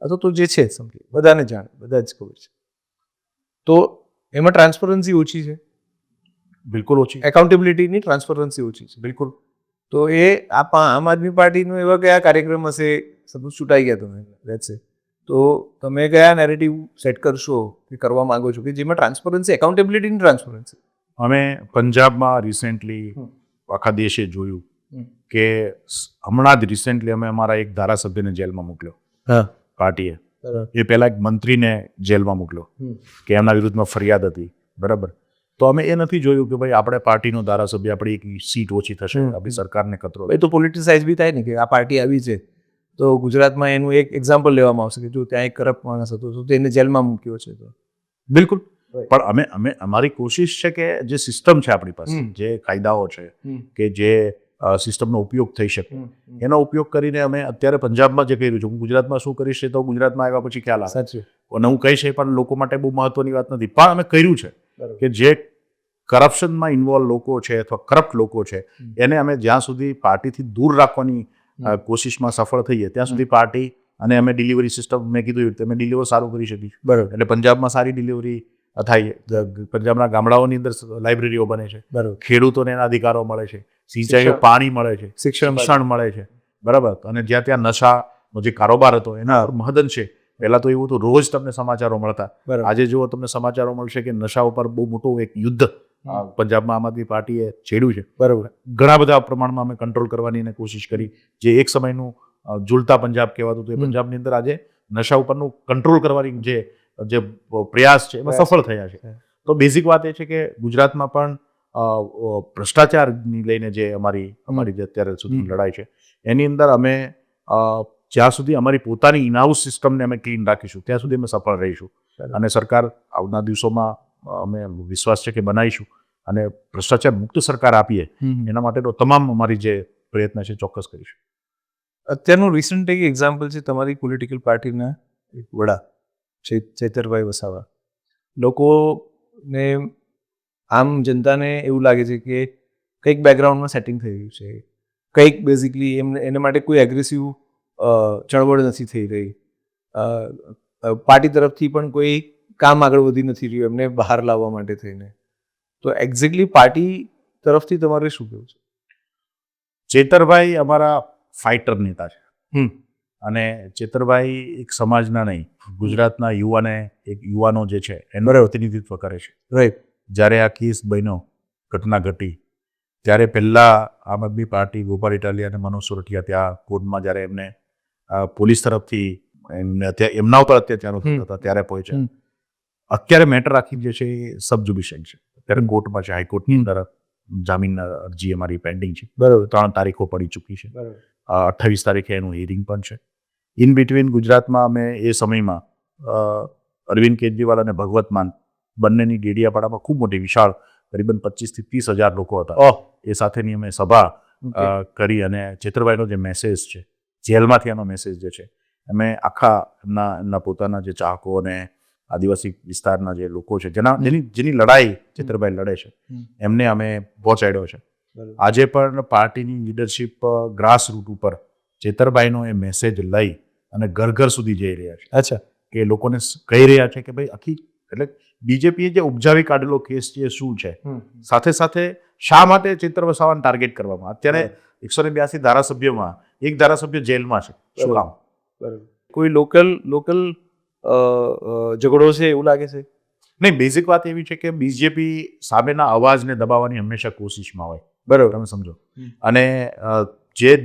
અથવા તો જે છે સમજી બધાને જાણે, બધા જ ખબર છે, તો એમાં ટ્રાન્સપરન્સી ઓછી છે. બિલકુલ ઓછી. એકાઉન્ટેબિલિટીની ટ્રાન્સપરન્સી ઓછી છે. બિલકુલ. તો એ આમ આદમી પાર્ટીનો એવા કયા કાર્યક્રમ હશે, સપોઝ ચૂંટાઈ ગયા તમે લેટ્સ સે, તો તમે કયા નેરેટિવ સેટ કરશો કે કરવા માંગો છો કે જેમાં ટ્રાન્સપરન્સી, એકાઉન્ટેબિલિટીની ટ્રાન્સપરન્સી? અમે પંજાબમાં રિસેન્ટલી આખા દેશે જોયું કે હમણાં જ રિસેન્ટલી અમે અમારા એક ધારાસભ્યને જેલમાં મોકલ્યો પાર્ટીએ. એ પહેલા એક મંત્રીને જેલમાં મોકલ્યો કે એમના વિરુદ્ધમાં ફરિયાદ હતી. બરાબર. તો અમે એ નથી જોયું કે ભાઈ આપણે પાર્ટીનો ધારાસભ્ય, આપણી એક સીટ ઓછી થશે, આપણી સરકારને ખતરો. એ તો પોલિટિસાઇઝ બી થાય ને કે આ પાર્ટી આવી છે તો ગુજરાતમાં એનું એક એક્ઝામ્પલ લેવામાં આવશે કે જો ત્યાં એક કરપ્ટ માણસ હતો તો તેને જેલમાં મૂક્યો છે. તો બિલકુલ. પણ અમે અમારી કોશિશ છે કે જે સિસ્ટમ છે આપણી પાસે, જે કાયદાઓ છે કે જે સિસ્ટમનો ઉપયોગ થઈ શકે, એનો ઉપયોગ કરીને અમે અત્યારે પંજાબમાં જે કર્યું છે, હું ગુજરાતમાં શું કરીશ તો ગુજરાતમાં આવ્યા પછી ખ્યાલ આવે. અને હું કહીશ પણ લોકો માટે બહુ મહત્વની વાત નથી, પણ અમે કર્યું છે કે જે કરપ્શનમાં ઇન્વોલ્વ લોકો છે અથવા કરપ્ટ લોકો છે એને અમે જ્યાં સુધી પાર્ટીથી દૂર રાખવાની કોશિશમાં સફળ થઈએ ત્યાં સુધી પાર્ટી અને અમે ડિલિવરી સિસ્ટમ, મેં કીધું અમે ડિલિવર સારું કરી શકીશું. બરાબર. એટલે પંજાબમાં સારી ડિલિવરી થાય. પંજાબના ગામડાઓની અંદર લાઇબ્રેરીઓ બને છે. બરાબર. ખેડૂતોને એના અધિકારો મળે છે, સિંચાઈ, પાણી મળે છે, શિક્ષણ મળે છે. બરાબર. અને જ્યાં ત્યાં નશાનો જે કારોબાર હતો એના મહદન છે. પહેલા તો એવું હતું રોજ તમને સમાચારો મળતા. આજે જુઓ તમને સમાચારો મળશે કે નશા ઉપર બહુ મોટું એક યુદ્ધ પંજાબમાં આમ આદમી પાર્ટીએ છેડ્યું છે. બરાબર. ઘણા બધા પ્રમાણમાં અમે કંટ્રોલ કરવાની એને કોશિશ કરી. જે એક સમયનું ઝૂલતા પંજાબ કહેવાતું હતું, એ પંજાબની અંદર આજે નશા ઉપરનું કંટ્રોલ કરવાની જે પ્રયાસ છે એમાં સફળ થયા છે. તો બેઝિક વાત એ છે કે ગુજરાતમાં પણ ભ્રષ્ટાચારની લઈને જે અમારી જે અત્યારે સુધી લડાઈ છે એની અંદર અમે જ્યાં સુધી અમારી પોતાની ઇનહાઉસ સિસ્ટમને અમે ક્લીન રાખીશું ત્યાં સુધી અમે સફળ રહીશું. અને સરકાર આવનાર દિવસોમાં અમે વિશ્વાસ છે કે બનાવીશું અને ભ્રષ્ટાચાર મુક્ત સરકાર આપીએ એના માટેનો તમામ અમારી જે પ્રયત્ન છે ચોક્કસ કરીશું. અત્યારનું રિસન્ટ એક એક્ઝામ્પલ છે તમારી પોલિટિકલ પાર્ટીના એક વડા ચૈતરભાઈ વસાવા. લોકોને આમ જનતાને એવું લાગે છે કે કંઈક બેકગ્રાઉન્ડમાં સેટિંગ થઈ રહ્યું છે, કંઈક બેઝિકલી એના માટે કોઈ એગ્રેસિવ ચળવળ નથી થઈ રહી, પાર્ટી તરફથી પણ કોઈ કામ આગળ વધી નથી રહ્યું એમને બહાર લાવવા માટે થઈને. તો એક્ઝેક્ટલી પાર્ટી તરફથી તમારે શું કહેવું છે? ચેતરભાઈ અમારા ફાઇટર નેતા છે અને ચેતરભાઈ એક સમાજના નહીં, ગુજરાતના યુવાનો જે છે એનું પ્રતિનિધિત્વ કરે છે. રાઈટ. જ્યારે આ કેસ બન્યો, ઘટના ઘટી, ત્યારે પહેલાં આમ આદમી પાર્ટી, ગોપાલ ઇટાલિયા અને મનોજ સોરઠિયા ત્યાં કોર્ટમાં જ્યારે એમને પોલીસ તરફથી એમના ઉપર અત્યાચારો થતા હતા ત્યારે પહોંચ્યા. અત્યારે મેટર આખી જે છે એ સબ જ્યુડિશિયલ છે, અત્યારે કોર્ટમાં છે, હાઈકોર્ટની અંદર જામીનના અરજી અમારી પેન્ડિંગ છે. બરાબર. 3 તારીખો પડી ચૂકી છે. 28 તારીખે એનું હિયરિંગ પણ છે. ઇન બિટવીન ગુજરાતમાં અમે એ સમયમાં અરવિંદ કેજરીવાલ અને ભગવત માન બંનેની ડેડિયાપાડામાં ખૂબ મોટી વિશાળ કરીબન 25,000 થી 30,000 લોકો હતા. એ સાથેની અમે સભા કરી અને ચેતરભાઈનો જે મેસેજ છે, જેલમાંથી એનો મેસેજ જે છે, અમે આખા એમના પોતાના જે ચાહકો અને આદિવાસી વિસ્તારના જે લોકો છે જેની લડાઈ ચેતરભાઈ લડે છે એમને અમે પહોંચાડ્યો છે. આજે પણ પાર્ટીની લીડરશિપ ગ્રાસ રૂટ ઉપર ચેતરભાઈનો એ મેસેજ લઈ અને ઘર ઘર સુધી જઈ રહ્યા છે. અચ્છા. કે લોકોને કહી રહ્યા છે કે ભાઈ આખી એટલે બીજેપીએ જે ઉપજાવી કાઢેલો કેસ છે એ શું છે, સાથે સાથે શા માટે ચેતર વસાવાને ટાર્ગેટ કરવામાં. અત્યારે 182 ધારાસભ્યોમાં એક ધારાસભ્ય જેલમાં છે. શું કામ? બરાબર. કોઈ લોકલ ઝઘડો છે એવું લાગે છે? નહીં, બેઝિક વાત એવી છે કે બીજેપી સામેના અવાજને દબાવવાની હંમેશા કોશિશમાં હોય. બરાબર. તમે સમજો. અને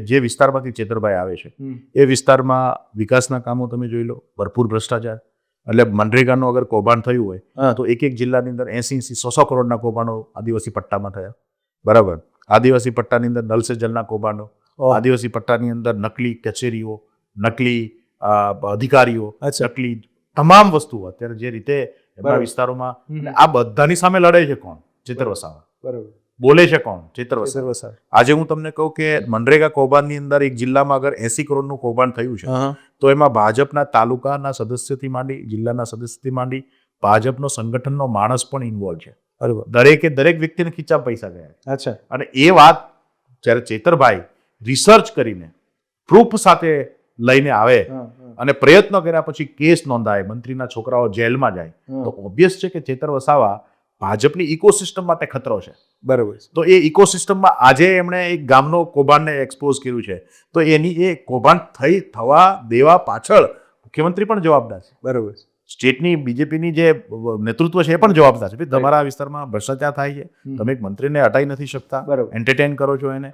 જે વિસ્તારમાંથી ચેતરભાઈ આવે છે એ વિસ્તારમાં વિકાસના કામો તમે જોઈ લો, ભરપૂર ભ્રષ્ટાચાર. એટલે મનરેગાનું અગર કૌભાંડ થયું હોય હા. તો એક જિલ્લાની અંદર 80-100 કરોડના કૌભાંડો આદિવાસી પટ્ટામાં થયા. બરાબર. આદિવાસી પટ્ટાની અંદર નલ સે જલના કૌભાંડો, ઓહ. આદિવાસી પટ્ટાની અંદર નકલી કચેરીઓ, નકલી અધિકારીઓ, અચ્છા. નકલી તમામ વસ્તુઓ અત્યારે જે રીતે એમના બરાબર. વિસ્તારોમાં. અને આ બધાની સામે લડે છે કોણ? ચેતર વસાવા. બરાબર. બોલે છે કોણ? ચેતર વસાવા. વસાવા. આજે હું તમને કહું કે મનરેગા કૌભાંડની અંદર એક જિલ્લામાં અગર 80 કરોડનું કૌભાંડ થયું છે હા. તો એમાં ભાજપના તાલુકાના સદસ્યથી માંડી, જિલ્લાના સદસ્યથી માંડી, ભાજપનો સંગઠનનો માણસ પણ ઇન્વોલ્વ છે. બરાબર. દરેક વ્યક્તિને ખીચામાં પૈસા ગયા. અચ્છા. અને એ વાત જ્યારે ચેતરભાઈ રિસર્ચ કરીને પ્રૂફ સાથે લઈને આવે અને પ્રયત્ન કર્યા પછી કેસ નોંધાય, મંત્રીના છોકરાઓ જેલમાં જાય, તો ઓબ્વિયસ છે કે ચેતર વસાવા ભાજપની ઇકોસિસ્ટમ માટે ખતરો છે. બરાબર. તો એ ઇકોસિસ્ટમમાં આજે એમણે એક ગામનો કૌભાંડને એક્સપોઝ કર્યું છે, તો એની એ કૌભાંડ થવા દેવા પાછળ મુખ્યમંત્રી પણ જવાબદાર છે. બરાબર. સ્ટેટની બીજેપીની જે નેતૃત્વ છે એ પણ જવાબદાર છે. ભાઈ, તમારા વિસ્તારમાં ભ્રષ્ટાચાર થાય છે, તમે એક મંત્રીને હટાવી નથી શકતા, બરાબર. એન્ટરટેન કરો છો એને,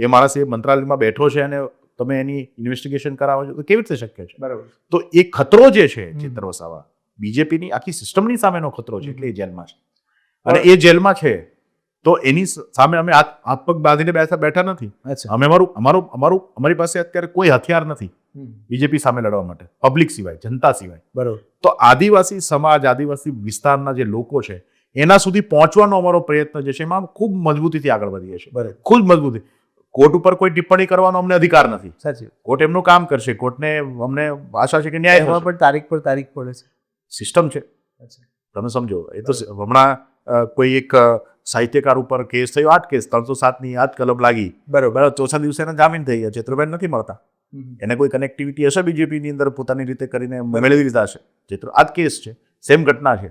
એ માણસ એ મંત્રાલયમાં બેઠો છે અને તમે એની ઇન્વેસ્ટિગેશન કરાવો છો, તો કેવી રીતે શક્ય છે? બરાબર. તો એ ખતરો જે છે ચેતર વસાવા, બીજેપીની આખી સિસ્ટમની સામેનો ખતરો છે, એટલે એ જેલમાં છે. અને એ જેલમાં છે તો એની સામે અમે હાથ પગ બાંધીને બેઠા નથી. અચ્છા. અમે અમારી પાસે અત્યારે કોઈ હથિયાર નથી બીજેપી સામે લડવા માટે, પબ્લિક સિવાય, જનતા સિવાય. બરાબર. તો આદિવાસી સમાજ, આદિવાસી વિસ્તારના જે લોકો છે એના સુધી પહોંચવાનો અમારો પ્રયત્ન જે છે એમાં ખૂબ મજબૂતીથી આગળ વધીએ છીએ. બરાબર. ખૂબ મજબૂતી. કોર્ટ ઉપર કોઈ ટિપ્પણી કરવાનો અમને અધિકાર નથી. સાચી. કોર્ટ એમનું કામ કરશે. કોર્ટને અમને આશા છે કે ન્યાય એમાં થશે. પણ તારીખ પડે છે. સિસ્ટમ છે. તમે સમજો. એ તો હમણાં કોઈ એક સાહિત્યકાર ઉપર કેસ થયો, 8 કેસ, 307ની 8 કલમ લાગી. બરાબર. ચોથા દિવસે એના જામીન થઈ ગયા. ચેતરભાઈ નથી મળતા. એને કોઈ કનેક્ટિવિટી હશે બીજેપીની અંદર, પોતાની રીતે કરીને મેળવી લીધા હશે. ચેત્ર આ જ કેસ છે, સેમ ઘટના છે,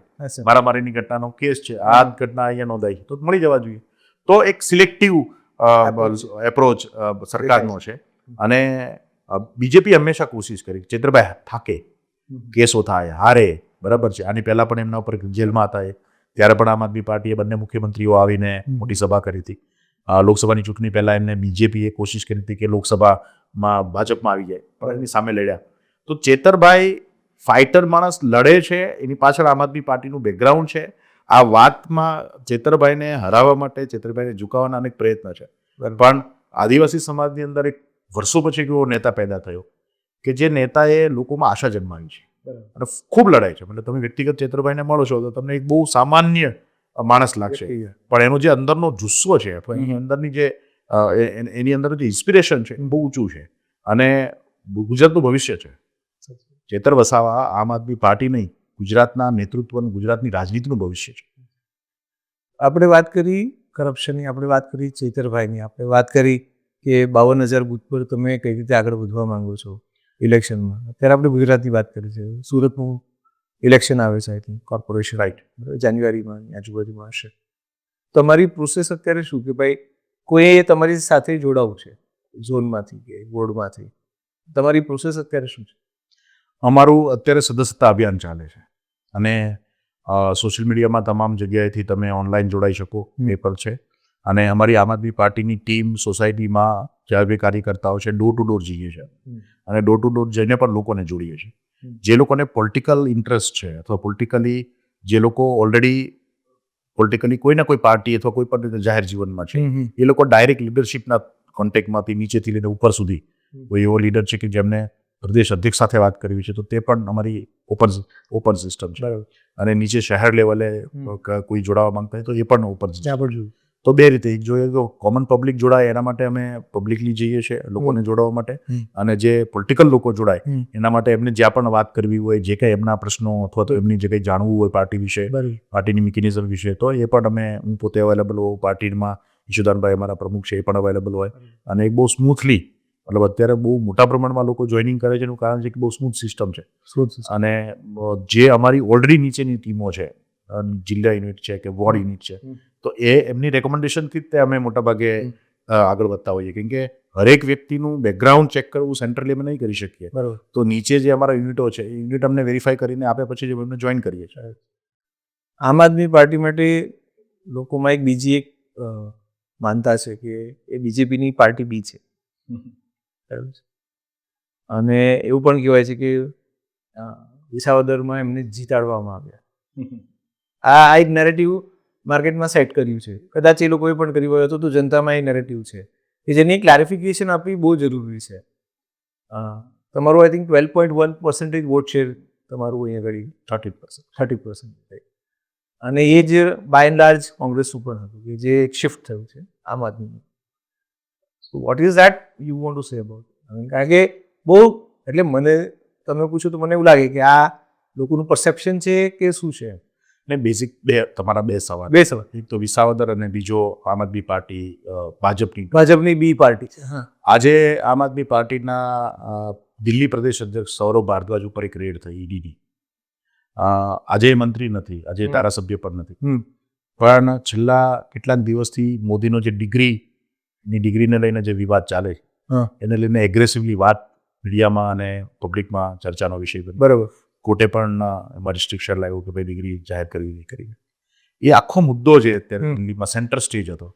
મારામારીની ઘટનાનો કેસ છે, આ જ ઘટના અહીંયા નોંધાઈ છે, તો મળી જવા જોઈએ. તો એક સિલેક્ટિવ એપ્રોચ સરકારનો છે. અને બીજેપી હંમેશા કોશિશ કરી. ચેતરભાઈ થાકે, કેસો થાય, હારે, બરાબર છે. આની પહેલા પણ એમના ઉપર જેલમાં હતા ત્યારે પણ આમ આદમી પાર્ટીએ બંને મુખ્યમંત્રીઓ આવીને મોટી સભા કરી હતી. લોકસભાની ચૂંટણી પહેલા એમને બીજેપીએ કોશિશ કરી હતી કે લોકસભામાં ભાજપમાં આવી જાય, પણ એની સામે લડ્યા. તો ચેતરભાઈ ફાઇટર માણસ, લડે છે, એની પાછળ આમ આદમી પાર્ટીનું બેકગ્રાઉન્ડ છે. આ વાતમાં ચેતરભાઈને હરાવવા માટે, ચેતરભાઈને ઝુકાવવાના અનેક પ્રયત્ન છે. પણ આદિવાસી સમાજની અંદર એક વર્ષો પછી એવો નેતા પેદા થયો કે જે નેતાએ લોકોમાં આશા જન્માવી છે અને ખૂબ લડાય છે. મતલબ તમે વ્યક્તિગત ચેતરભાઈને મળો છો તો તમને એક બહુ સામાન્ય માણસ લાગશે, પણ એનો જે અંદરનો જુસ્સો છે, એની અંદરની જે એની અંદર જે ઇન્સ્પિરેશન છે એ બહુ ઊંચું છે. અને ગુજરાતનું ભવિષ્ય છે. ચેતર વસાવા આમ આદમી પાર્ટી નહીં, ગુજરાતના નેતૃત્વનું, ગુજરાતની રાજનીતિનું ભવિષ્ય છે. આપણે વાત કરી કરપ્શનની, આપણે વાત કરી ચેતરભાઈની, આપણે વાત કરી કે 52,000 બૂથ પર તમે કઈ રીતે આગળ વધવા માંગો છો ઇલેક્શનમાં. અત્યારે આપણે ગુજરાતની વાત કરી છે. સુરતનું ઇલેક્શન આવે છે, આઈ થિંક કોર્પોરેશન, રાઈટ, જાન્યુઆરીમાં આજુબાજુમાં હશે. તમારી પ્રોસેસ અત્યારે શું કે ભાઈ કોઈએ તમારી સાથે જોડાવું છે ઝોનમાંથી કે વોર્ડમાંથી, તમારી પ્રોસેસ અત્યારે શું છે? અમારું અત્યારે સદસ્યતા અભિયાન ચાલે છે અને સોશિયલ મીડિયામાં તમામ જગ્યાએથી તમે ઓનલાઈન જોડાઈ શકો એ પર છે. અને અમારી આમ આદમી પાર્ટીની ટીમ સોસાયટીમાં જ્યાં બી કાર્યકર્તાઓ છે, ડોર ટુ ડોર જઈએ છીએ અને ડોર ટુ ડોર જઈને પણ લોકોને જોડીએ છીએ. જે લોકોને પોલિટિકલ ઇન્ટરેસ્ટ છે અથવા પોલિટિકલી જે લોકો ઓલરેડી પોલિટિકલી કોઈ ના કોઈ પાર્ટી અથવા કોઈ પણ જાહેર જીવનમાં છે, એ લોકો ડાયરેક્ટ લીડરશિપના કોન્ટેક્ટમાંથી નીચેથી લઈને ઉપર સુધી કોઈ એવો લીડર છે કે જેમને પ્રદેશ અધ્યક્ષ સાથે વાત કરવી છે, તો તે પણ અમારી ઓપન સિસ્ટમ છે. અને નીચે શહેર લેવલે કોઈ જોડાવા માંગતા હોય તો એ પણ ઓપન સિસ્ટમ. તો બે રીતે, એક જોઈએ તો કોમન પબ્લિક જોડાય એના માટે અમે પબ્લિકલી જઈએ છીએ લોકોને જોડાવા માટે, અને જે પોલિટિકલ લોકો જોડાય એના માટે એમને જ્યાં પણ વાત કરવી હોય, જે કંઈ એમના પ્રશ્નો અથવા તો એમની જે કંઈ જાણવું હોય પાર્ટી વિશે, પાર્ટીની મિકેનિઝમ વિશે, તો એ પણ હું પોતે અવેલેબલ હોઉં. પાર્ટીમાં ઈશુદાનભાઈ અમારા પ્રમુખ છે, એ પણ અવેલેબલ હોય. અને એક બહુ સ્મૂથલી, મતલબ અત્યારે બહુ મોટા પ્રમાણમાં લોકો જોઈનિંગ કરે છે એનું કારણ છે કે બહુ સ્મૂથ સિસ્ટમ છે. અને જે અમારી ઓલરેડી નીચેની ટીમો છે, જિલ્લા યુનિટ છે કે વોર્ડ યુનિટ છે, તો એ એમની રેકમેન્ડેશનથી જ તે અમે મોટાભાગે આગળ વધતા હોઈએ. કેમ કે હરેક વ્યક્તિનું બેકગ્રાઉન્ડ ચેક કરવું સેન્ટ્રલી અમે નહીં કરી શકીએ. બરોબર. તો નીચે જે અમારા યુનિટો છે એ યુનિટ અમને વેરીફાઈ કરીને આપે પછી જ એમને જોઈન કરીએ છીએ. આમ આદમી પાર્ટી માટે લોકોમાં એક બીજી એક માનતા છે કે એ બીજેપીની પાર્ટી બી છે. બરાબર છે. અને એવું પણ કહેવાય છે કે વિસાવદરમાં એમને જીતાડવામાં આવ્યા. આ એક નેરેટિવ માર્કેટમાં સેટ કર્યું છે. કદાચ એ લોકોએ પણ કર્યું હોય તો જનતામાં એ નેરેટિવ છે કે જેની ક્લેરિફિકેશન આપવી બહુ જરૂરી છે. તમારું આઈ થિંક 12.1% વોટ શેર તમારું અહીંયા આગળ 30%. અને એ જ બાય એન્ડ લાર્જ કોંગ્રેસનું પણ હતું કે જે એક શિફ્ટ થયું છે આમ આદમીનું. So what is that you want to say about? કારણ કે બહુ એટલે મને તમે પૂછો તો મને એવું લાગે કે આ લોકોનું પરસેપ્શન છે કે શું છે. ને બેઝિક તમારા બે સવાલ. એક તો વિસાવદર અને બીજો આમ આદમી પાર્ટી ભાજપની બી પાર્ટી છે. આજે આમ આદમી પાર્ટીના દિલ્હી પ્રદેશ અધ્યક્ષ સૌરભ ભારદ્વાજ ઉપર એક રેડ થઈ ઈડીની. આજે મંત્રી નથી, આજે ધારાસભ્ય પણ નથી, પણ છેલ્લા કેટલાક દિવસથી મોદીનો જે ડિગ્રીને લઈને જે વિવાદ ચાલે છે એને લઈને એગ્રેસિવલી વાત મીડિયામાં અને પબ્લિકમાં ચર્ચાનો વિષય બન્યો. બરાબર. કોર્ટે પણ એમાં રિસ્ટ્રિક્શન લાવ્યું કે ભાઈ ડિગ્રી જાહેર કરવી નહીં કરી. એ આખો મુદ્દો જે અત્યારે દિલ્હીમાં સેન્ટર સ્ટેજ હતો